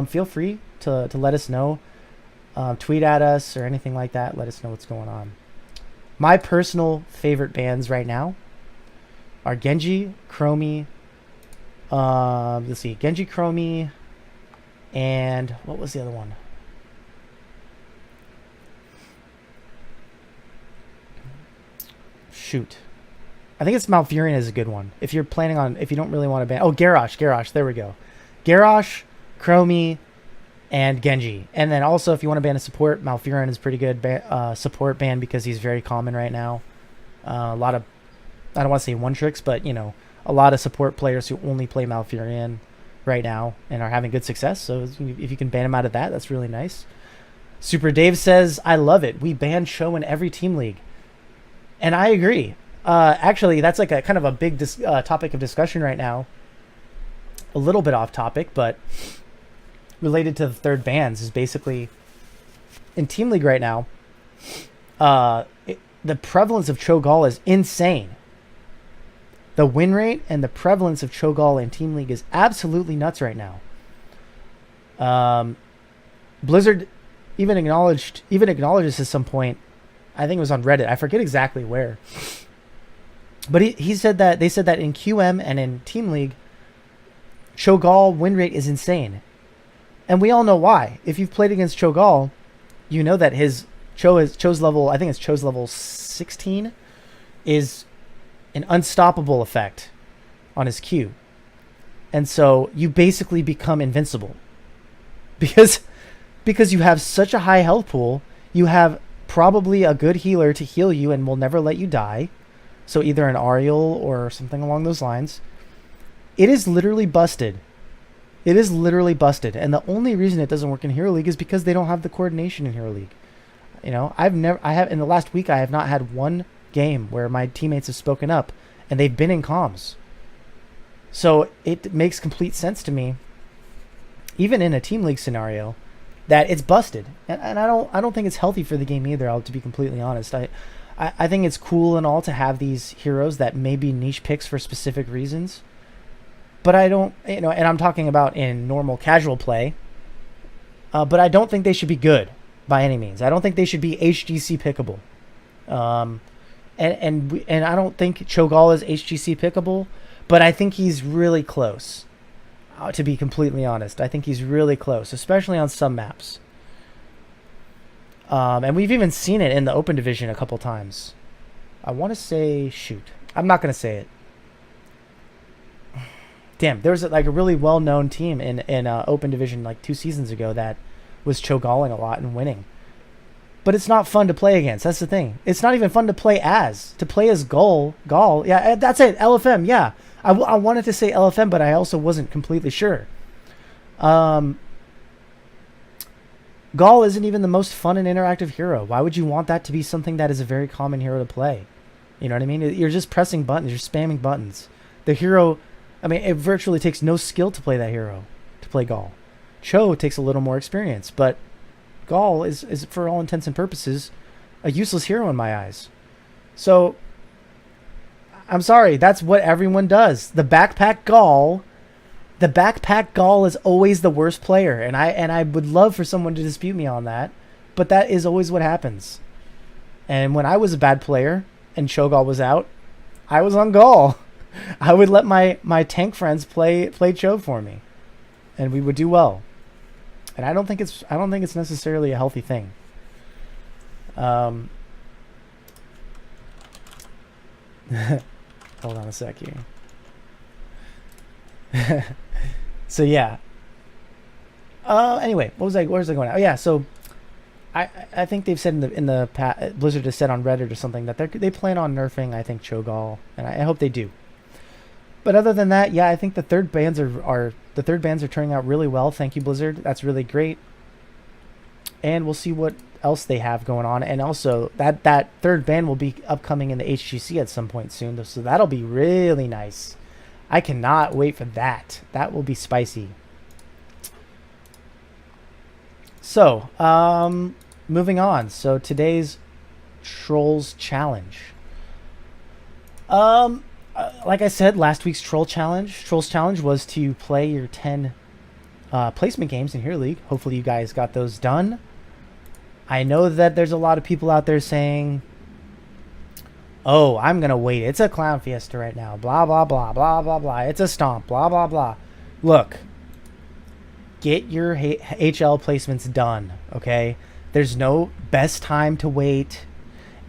feel free to let us know. Tweet at us or anything like that. Let us know what's going on. My personal favorite bans right now are Genji, Chromie. Let's see, Genji, Chromie, and what was the other one? Shoot. I think it's Malfurion is a good one. If you're planning on, if you don't really want to ban, Garrosh, there we go. Garrosh, Chromie, and Genji. And then also, if you want to ban a support, Malfurion is pretty good support ban because he's very common right now. A lot of, I don't want to say one tricks, but a lot of support players who only play Malfurion right now and are having good success. So if you can ban him out of that, that's really nice. Super Dave says, I love it. We ban Show in every team league. And I agree. Actually, that's like a kind of a big topic of discussion right now. A little bit off topic, but related to the third bans is basically in Team League right now, the prevalence of Cho'Gall is insane. The win rate and the prevalence of Cho'Gall in Team League is absolutely nuts right now. Blizzard even acknowledges at some point, I think it was on Reddit, I forget exactly where, but he said that they said that in QM and in Team League, Cho'Gall win rate is insane. And we all know why. If you've played against Cho'Gall, you know that Cho's level, I think it's Cho's level 16, is an unstoppable effect on his Q. And so you basically become invincible. Because you have such a high health pool, you have probably a good healer to heal you and will never let you die. So either an Ariel or something along those lines. It is literally busted. It is literally busted. And the only reason it doesn't work in Hero League is because they don't have the coordination in Hero League. In the last week, I have not had one game where my teammates have spoken up and they've been in comms. So it makes complete sense to me, even in a Team League scenario, that it's busted. And I don't think it's healthy for the game either, to be completely honest. I think it's cool and all to have these heroes that may be niche picks for specific reasons. But I don't, and I'm talking about in normal casual play, but I don't think they should be good. by any means. I don't think they should be HGC pickable. And I don't think Cho'Gall is HGC pickable, but I think he's really close. To be completely honest, I think he's really close, especially on some maps. And we've even seen it in the open division a couple times. I want to say, shoot, I'm not going to say it. Damn, there was like a really well-known team in open division like 2 seasons ago that was Cho'Galling a lot and winning. But it's not fun to play against. That's the thing. It's not even fun to play as. To play as Gall. Yeah, that's it. LFM, yeah. I wanted to say LFM, but I also wasn't completely sure. Gall isn't even the most fun and interactive hero. Why would you want that to be something that is a very common hero to play? You know what I mean? You're just pressing buttons. You're spamming buttons. The hero, I mean, it virtually takes no skill to play that hero, to play Gall. Cho takes a little more experience, but Gall is for all intents and purposes, a useless hero in my eyes. So, I'm sorry, that's what everyone does. The backpack Gall is always the worst player, and I would love for someone to dispute me on that, but that is always what happens. And when I was a bad player and Cho'Gall was out, I was on Gall. I would let my tank friends play Cho for me, and we would do well. And I don't think it's necessarily a healthy thing. Hold on a sec here. So yeah. Anyway, where was I going? Oh yeah, so I think they've said in the Blizzard has said on Reddit or something that they plan on nerfing, I think, Cho'Gall, and I hope they do. But other than that, yeah, I think the third bans are turning out really well. Thank you, Blizzard. That's really great. And we'll see what else they have going on. And also, that third ban will be upcoming in the HGC at some point soon. So that'll be really nice. I cannot wait for that. That will be spicy. So, moving on. So today's Trolls Challenge. Like I said, last week's Trolls Challenge was to play your 10 placement games in Hero League. Hopefully you guys got those done. I know that there's a lot of people out there saying, oh, I'm going to wait. It's a Clown Fiesta right now. Blah, blah, blah, blah, blah, blah. It's a Stomp. Blah, blah, blah. Look, get your HL placements done, okay? There's no best time to wait.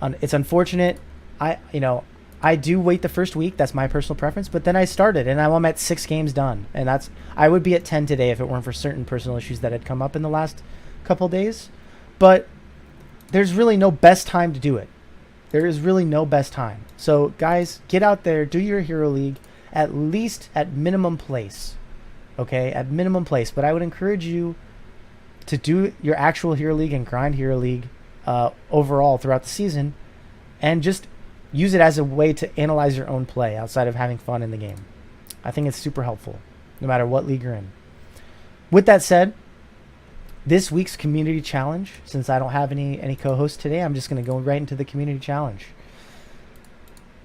It's unfortunate. I do wait the first week. That's my personal preference. But then I started, and I'm at 6 games done. And I would be at 10 today if it weren't for certain personal issues that had come up in the last couple days. But there's really no best time to do it. There is really no best time. So, guys, get out there. Do your Hero League at least at minimum place. Okay? At minimum place. But I would encourage you to do your actual Hero League and grind Hero League overall throughout the season. And just use it as a way to analyze your own play outside of having fun in the game. I think it's super helpful, no matter what league you're in. With that said, this week's community challenge, since I don't have any co-hosts today, I'm just going to go right into the community challenge.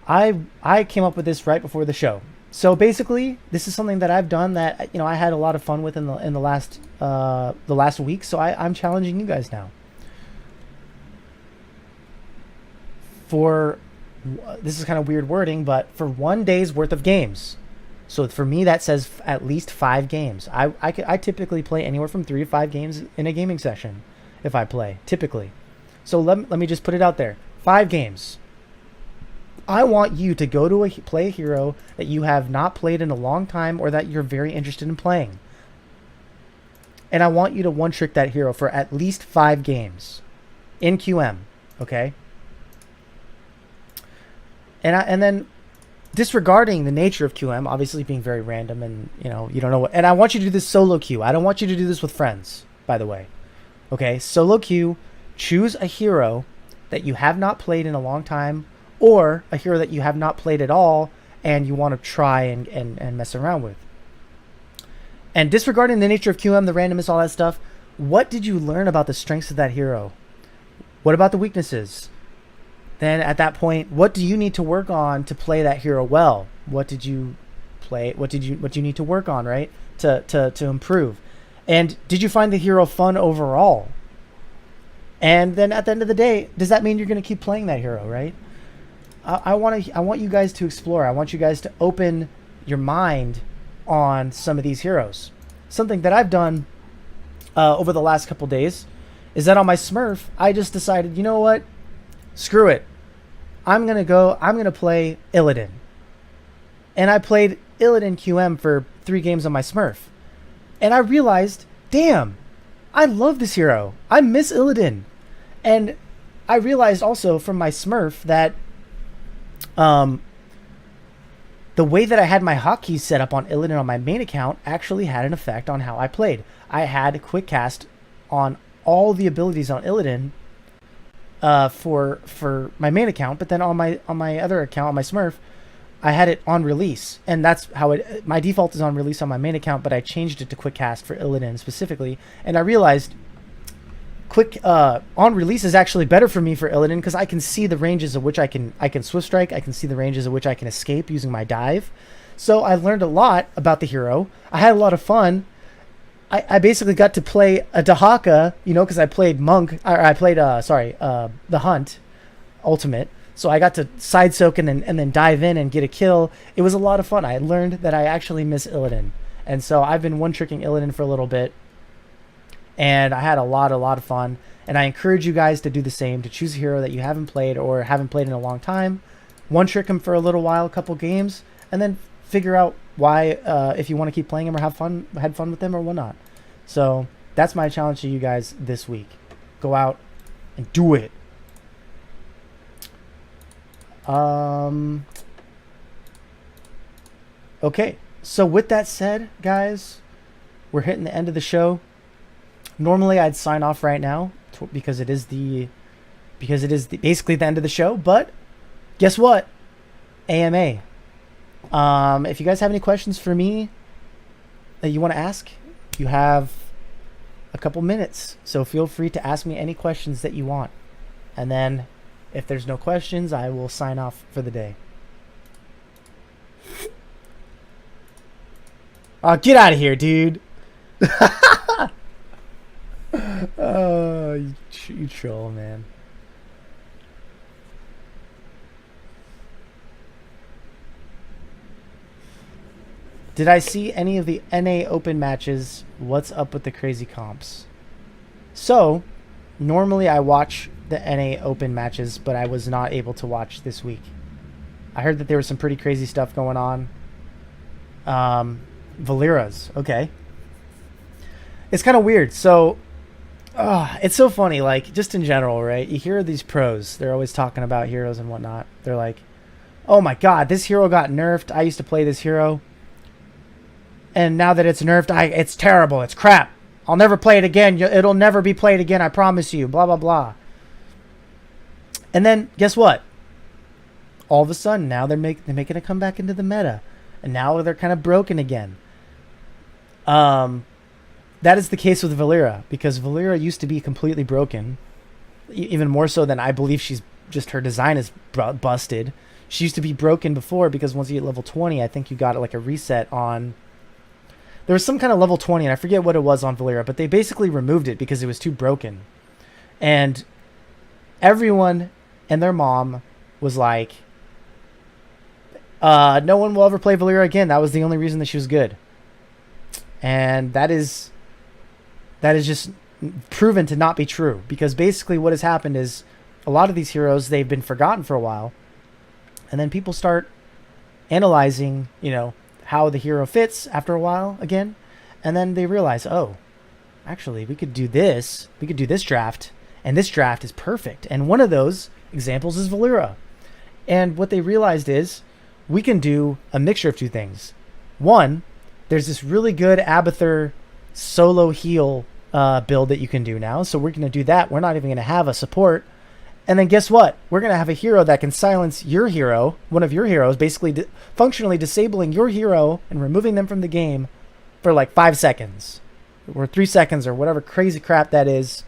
I came up with this right before the show. So basically, this is something that I've done that I had a lot of fun with in the last week. So I'm challenging you guys now. This is kind of weird wording, but for 1 day's worth of games. So for me, that says at least 5 games. I typically play anywhere from 3 to 5 games in a gaming session if I play, typically. So let me just put it out there. 5 games. I want you to go to play a hero that you have not played in a long time or that you're very interested in playing. And I want you to one-trick that hero for at least 5 games in QM, okay? And then disregarding the nature of QM, obviously being very random and, you don't know what. And I want you to do this solo queue. I don't want you to do this with friends, by the way. Okay, solo queue, choose a hero that you have not played in a long time or a hero that you have not played at all and you want to try and mess around with. And disregarding the nature of QM, the randomness, all that stuff, what did you learn about the strengths of that hero? What about the weaknesses? Then at that point, what do you need to work on to play that hero well? What did you play? What do you need to work on, right? To improve. And did you find the hero fun overall? And then at the end of the day, does that mean you're going to keep playing that hero, right? I want you guys to explore. I want you guys to open your mind on some of these heroes. Something that I've done over the last couple days is that on my Smurf, I just decided, you know what? Screw it. I'm going to play Illidan. And I played Illidan QM for 3 games on my Smurf. And I realized, damn, I love this hero. I miss Illidan. And I realized also from my Smurf that the way that I had my hotkeys set up on Illidan on my main account actually had an effect on how I played. I had quick cast on all the abilities on Illidan for my main account, but then on my other account, on my Smurf, I had it on release, and that's how it. My default is on release on my main account, but I changed it to quick cast for Illidan specifically, and I realized quick on release is actually better for me for Illidan because I can see the ranges of which I can swift strike. I can see the ranges of which I can escape using my dive. So I learned a lot about the hero. I had a lot of fun. I basically got to play a Dahaka, because I played Monk. Or I played the Hunt Ultimate. So I got to side soak and then dive in and get a kill. It was a lot of fun. I learned that I actually miss Illidan. And so I've been one-tricking Illidan for a little bit. And I had a lot of fun. And I encourage you guys to do the same, to choose a hero that you haven't played or haven't played in a long time. One-trick him for a little while, a couple games, and then figure out why, if you want to keep playing him or had fun with him or whatnot. So that's my challenge to you guys this week. Go out and do it. Okay, so with that said, guys, we're hitting the end of the show. Normally I'd sign off right now because it is basically the end of the show, but guess what? AMA. If you guys have any questions for me that you want to ask, you have a couple minutes, so feel free to ask me any questions that you want, and then if there's no questions, I will sign off for the day. Oh, get out of here, dude. Oh, you troll, man. Did I see any of the NA Open matches? What's up with the crazy comps? So, normally I watch the NA Open matches, but I was not able to watch this week. I heard that there was some pretty crazy stuff going on. Valera's, okay. It's kind of weird. So, it's so funny, like, just in general, right? You hear these pros, they're always talking about heroes and whatnot. They're like, oh my god, this hero got nerfed. I used to play this hero. And now that it's nerfed, it's terrible. It's crap. I'll never play it again. It'll never be played again. I promise you. Blah, blah, blah. And then, guess what? All of a sudden, now they're making a comeback into the meta. And now they're kind of broken again. That is the case with Valera. Because Valera used to be completely broken. Even more so than I believe her design is busted. She used to be broken before because once you get level 20, I think you got like a reset on... There was some kind of level 20, and I forget what it was on Valera, but they basically removed it because it was too broken. And everyone and their mom was like, no one will ever play Valera again. That was the only reason that she was good. And that is just proven to not be true. Because basically what has happened is a lot of these heroes, they've been forgotten for a while. And then people start analyzing, how the hero fits after a while again, and then they realize, oh, actually we could do this draft, and this draft is perfect. And one of those examples is Valera. And what they realized is we can do a mixture of two things. One, there's this really good Abathur solo heal build that you can do now, so we're going to do that. We're not even going to have a support. And then guess what? We're going to have a hero that can silence your hero, one of your heroes, basically functionally disabling your hero and removing them from the game for like 5 seconds or 3 seconds or whatever crazy crap that is.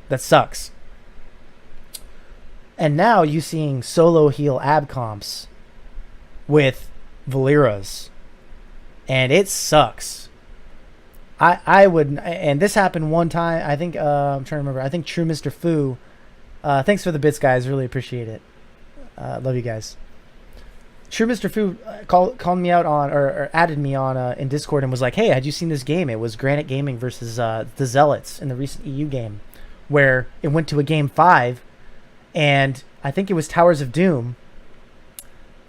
That sucks. And now you're seeing solo heal ab comps with Valera's. And it sucks. I would, and this happened one time. I think I'm trying to remember. I think True Mr. Fu. Thanks for the bits, guys. Really appreciate it. Love you guys. True Mr. Fu called me out on or added me on in Discord and was like, "Hey, had you seen this game? It was Granite Gaming versus the Zealots in the recent EU game, where it went to a game 5, and I think it was Towers of Doom.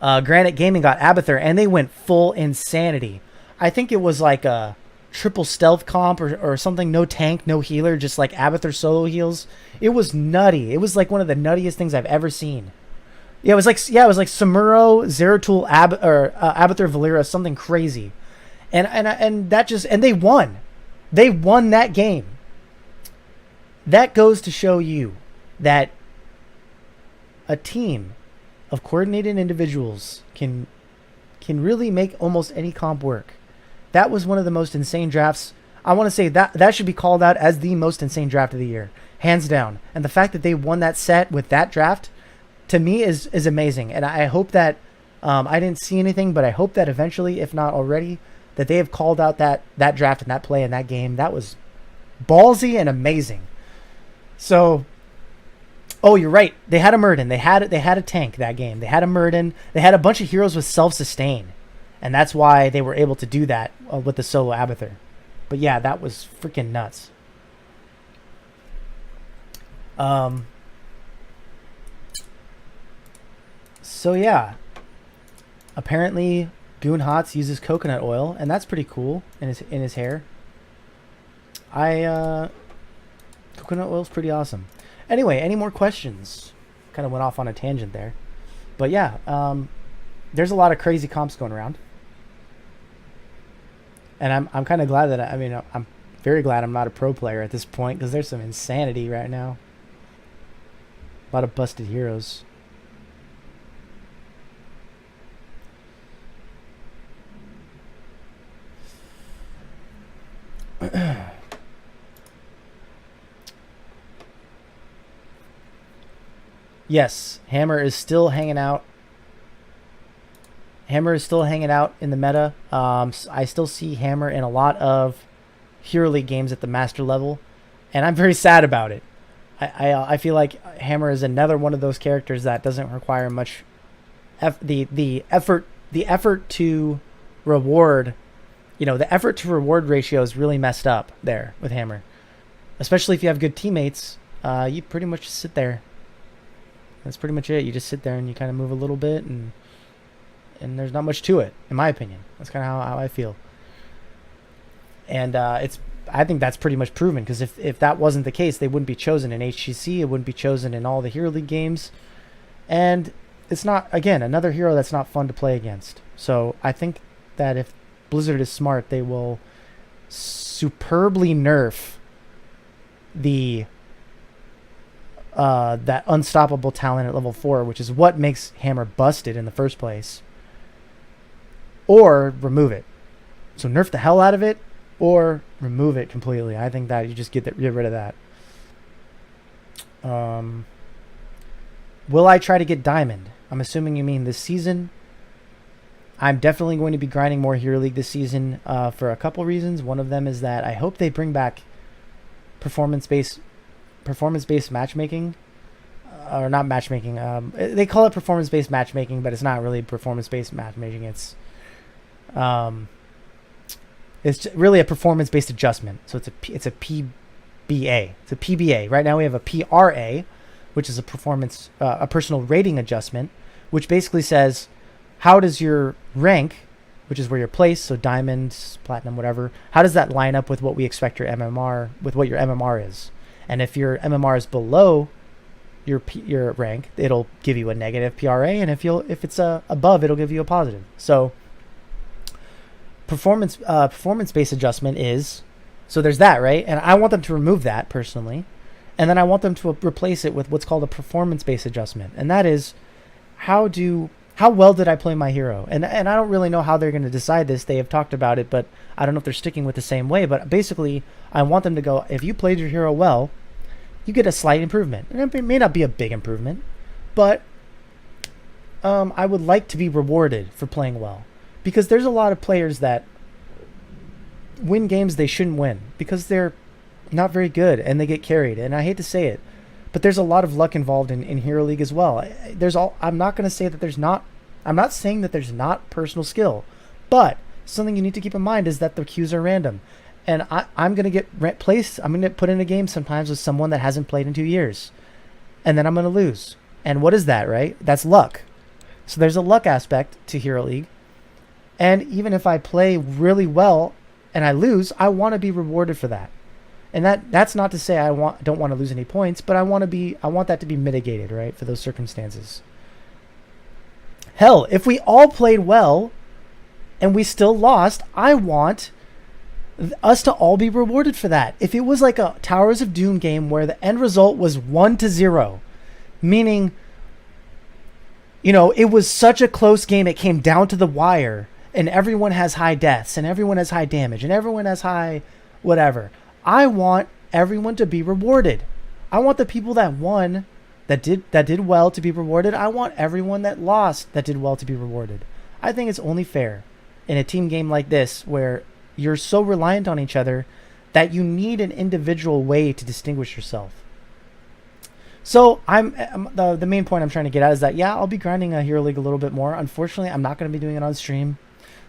Granite Gaming got Abathur, and they went full insanity. I think it was like a triple stealth comp or something. No tank, no healer, just like Abathur solo heals. It was nutty. It was like one of the nuttiest things I've ever seen. Yeah, it was like Samuro, Zeratul, Abathur, Valera, something crazy, and that just, and they won. They won that game. That goes to show you that a team of coordinated individuals can really make almost any comp work. That was one of the most insane drafts. I want to say that should be called out as the most insane draft of the year, hands down. And the fact that they won that set with that draft, to me, is amazing. And I hope that I didn't see anything, but I hope that eventually, if not already, that they have called out that draft and that play and that game. That was ballsy and amazing. So, oh, you're right. They had a Murden. They had a tank that game. They had a Murden. They had a bunch of heroes with self-sustain. And that's why they were able to do that with the solo Abathur. But yeah, that was freaking nuts. So yeah, apparently GOONHOTS uses coconut oil, and that's pretty cool in his hair. Coconut oil is pretty awesome. Anyway, any more questions? Kind of went off on a tangent there, but yeah, there's a lot of crazy comps going around, and I'm kind of glad that I'm very glad I'm not a pro player at this point, because there's some insanity right now. A lot of busted heroes. Yes, Hammer is still hanging out. Hammer is still hanging out in the meta. I still see Hammer in a lot of Hero League games at the master level, and I'm very sad about it. I feel like Hammer is another one of those characters that doesn't require much. The effort to reward, the effort to reward ratio is really messed up there with Hammer, especially if you have good teammates. You pretty much just sit there. That's pretty much it. You just sit there and you kind of move a little bit, and there's not much to it, in my opinion. That's kind of how I feel. And I think that's pretty much proven, because if that wasn't the case, they wouldn't be chosen in HGC. It wouldn't be chosen in all the Hero League games. And it's not, again, another hero that's not fun to play against. So I think that if Blizzard is smart, they will superbly nerf that unstoppable talent at level 4, which is what makes Hammer busted in the first place, or remove it. So nerf the hell out of it, or remove it completely. I think that you just get rid of that. Will I try to get Diamond? I'm assuming you mean this season. I'm definitely going to be grinding more Hero League this season for a couple reasons. One of them is that I hope they bring back performance-based matchmaking, or not matchmaking. They call it performance-based matchmaking, but it's not really performance-based matchmaking. It's really a performance-based adjustment. So it's a PBA. It's a PBA. Right now we have a PRA, which is a personal rating adjustment, which basically says how does your rank, which is where you're placed, so diamond, platinum, whatever, how does that line up with what we expect your MMR, with what your MMR is? And if your MMR is below your rank, it'll give you a negative PRA, and if it's above, it'll give you a positive. So performance-based adjustment is, so there's that, right? And I want them to remove that personally, and then I want them to replace it with what's called a performance-based adjustment, and that is how well did I play my hero? And I don't really know how they're going to decide this. They have talked about it, but I don't know if they're sticking with the same way. But basically, I want them to go, if you played your hero well, you get a slight improvement. And it may not be a big improvement, but I would like to be rewarded for playing well. Because there's a lot of players that win games they shouldn't win because they're not very good and they get carried. And I hate to say it, but there's a lot of luck involved in Hero League as well. I'm not going to say that there's not. I'm not saying that there's not personal skill, but something you need to keep in mind is that the queues are random. And I'm going to get placed. I'm going to put in a game sometimes with someone that hasn't played in 2 years. And then I'm going to lose. And what is that, right? That's luck. So there's a luck aspect to Hero League. And even if I play really well and I lose, I want to be rewarded for that. And that's not to say don't want to lose any points, but I want that to be mitigated, right, for those circumstances. Hell, if we all played well and we still lost, I want us to all be rewarded for that. If it was like a Towers of Doom game where the end result was 1-0, meaning, it was such a close game, it came down to the wire, and everyone has high deaths, and everyone has high damage, and everyone has high whatever. I want everyone to be rewarded. I want the people that won, that did well, to be rewarded. I want everyone that lost that did well to be rewarded. I think it's only fair in a team game like this where you're so reliant on each other that you need an individual way to distinguish yourself. So the main point I'm trying to get at is that, yeah, I'll be grinding a Hero League a little bit more. Unfortunately, I'm not going to be doing it on stream.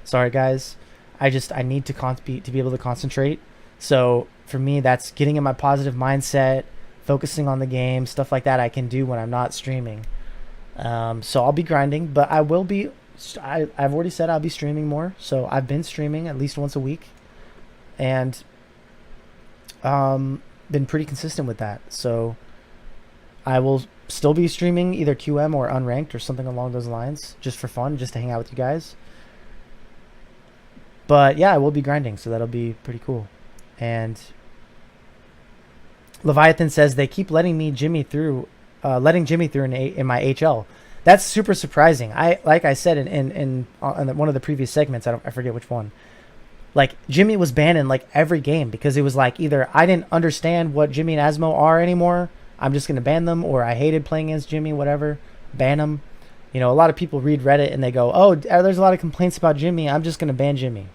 Sorry, guys. I need to be able to concentrate. So for me, that's getting in my positive mindset, focusing on the game, stuff like that I can do when I'm not streaming. So I'll be grinding, but I've already said I'll be streaming more. So I've been streaming at least once a week and been pretty consistent with that. So I will still be streaming either QM or unranked or something along those lines, just for fun, just to hang out with you guys. But yeah, I will be grinding, so that'll be pretty cool. And Leviathan says they keep letting Jimmy through in my HL. That's super surprising. Like I said in one of the previous segments, I forget which one. Like, Jimmy was banned in like every game because it was like either I didn't understand what Jimmy and Asmo are anymore, I'm just gonna ban them, or I hated playing against Jimmy, whatever, ban them. A lot of people read Reddit and they go, oh, there's a lot of complaints about Jimmy, I'm just gonna ban Jimmy.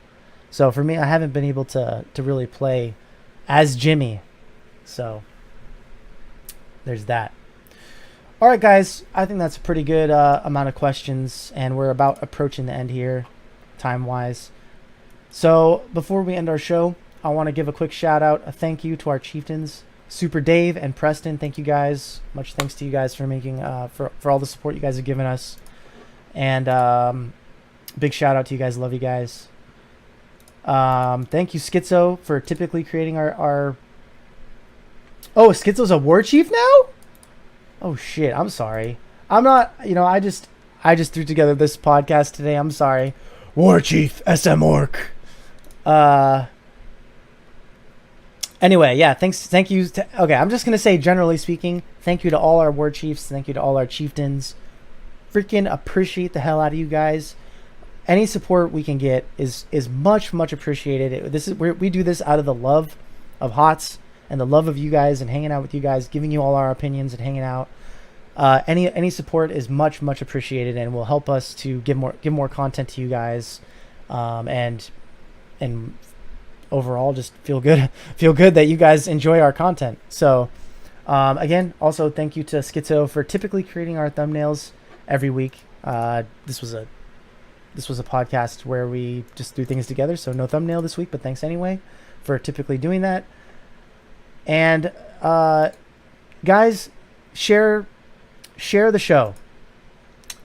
So for me, I haven't been able to really play as Jimmy. So there's that. All right, guys, I think that's a pretty good amount of questions, and we're about approaching the end here, time-wise. So before we end our show, I want to give a quick shout-out, a thank you to our chieftains, Super Dave and Preston. Thank you guys. Much thanks to you guys for making for all the support you guys have given us. And big shout-out to you guys. Love you guys. Thank you, Schizo, for typically creating our... Oh, Schizo's a war chief now? Oh shit, I'm sorry. I'm not, I just threw together this podcast today. I'm sorry. War Chief SM Orc. Anyway, yeah, thank you. Okay, I'm just going to say, generally speaking, thank you to all our war chiefs. Thank you to all our chieftains. Freaking appreciate the hell out of you guys. Any support we can get is much, much appreciated. We do this out of the love of HOTS and the love of you guys and hanging out with you guys, giving you all our opinions and hanging out. Any support is much, much appreciated and will help us to give more content to you guys, and overall just feel good that you guys enjoy our content. So again, also thank you to Schizo for typically creating our thumbnails every week. This was a podcast where we just do things together, so no thumbnail this week, but thanks anyway for typically doing that. And guys, share the show.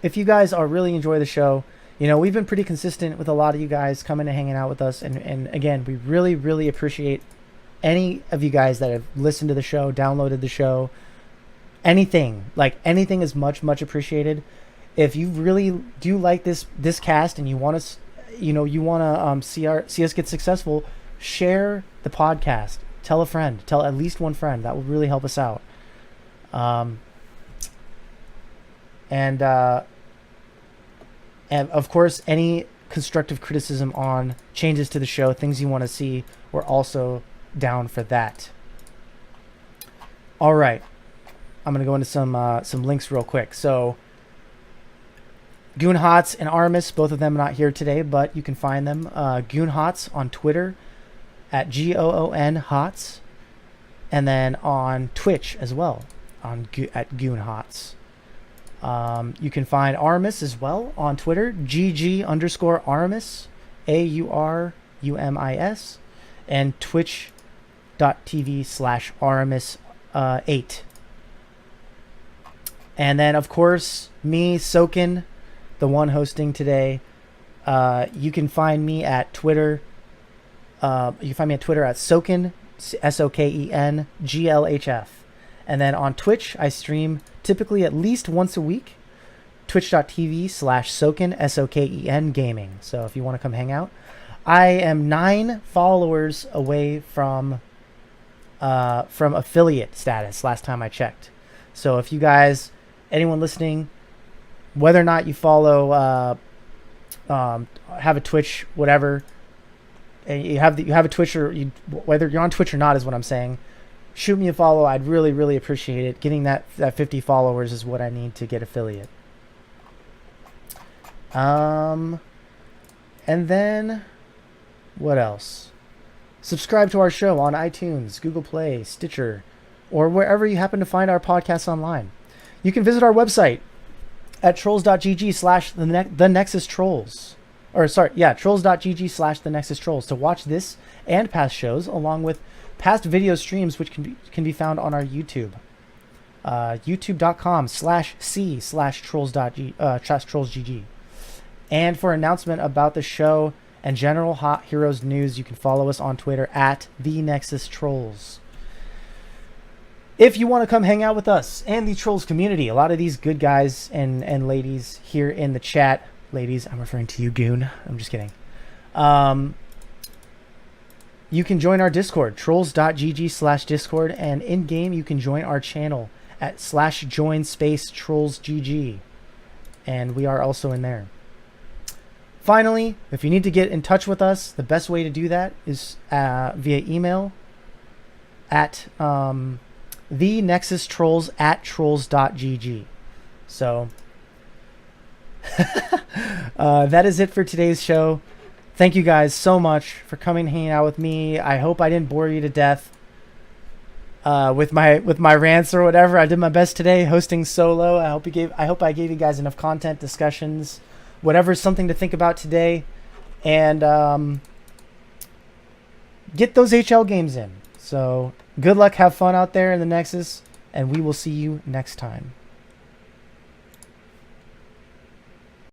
If you guys really enjoy the show, we've been pretty consistent with a lot of you guys coming and hanging out with us, and again, we really, really appreciate any of you guys that have listened to the show, downloaded the show, anything is much, much appreciated. If you really do like this cast and you want us, see us get successful, share the podcast. Tell a friend. Tell at least one friend. That will really help us out. And of course, any constructive criticism on changes to the show, things you want to see, we're also down for that. All right, I'm gonna go into some links real quick. So, GOONHOTS and Aurumis, both of them are not here today, but you can find them. GOONHOTS on Twitter. at GOONHOTS, and then on Twitch as well at GOONHOTS. You can find Aurumis as well on Twitter, GG_Aurumis, AURUMIS, and twitch.tv/Aurumis8. And then, of course, me, Soken, the one hosting today. You can find me at Twitter. You can find me at Twitter at Soken, SOKEN GLHF. And then on Twitch, I stream typically at least once a week. Twitch.tv/Soken, SOKEN gaming. So if you want to come hang out. I am 9 followers away from affiliate status last time I checked. So if you guys, anyone listening, whether or not you follow, have a Twitch, whatever, and you have a Twitch, or whether you're on Twitch or not is what I'm saying, shoot me a follow. I'd really, really appreciate it. Getting that 50 followers is what I need to get affiliate. And then what else? Subscribe to our show on iTunes, Google Play, Stitcher, or wherever you happen to find our podcasts online. You can visit our website at trolls.gg/TheNexusTrolls. Trolls.gg/TheNexusTrolls to watch this and past shows, along with past video streams, which can be found on our YouTube. YouTube.com/c/trolls.gg. And for announcement about the show and general Hot Heroes news, you can follow us on Twitter at TheNexusTrolls. If you want to come hang out with us and the Trolls community, a lot of these good guys and ladies here in the chat, ladies, I'm referring to you, Goon. I'm just kidding. You can join our Discord, trolls.gg/Discord, and in-game you can join our channel at /join_TrollsGG. And we are also in there. Finally, if you need to get in touch with us, the best way to do that is via email at TheNexusTrolls@trolls.gg. So that is it for today's show. Thank you guys so much for coming and hanging out with me. I hope I didn't bore you to death with my rants or whatever. I did my best today hosting solo. I hope I gave you guys enough content, discussions, whatever's something to think about today, and get those HL games in. So good luck, have fun out there in the Nexus, and we will see you next time.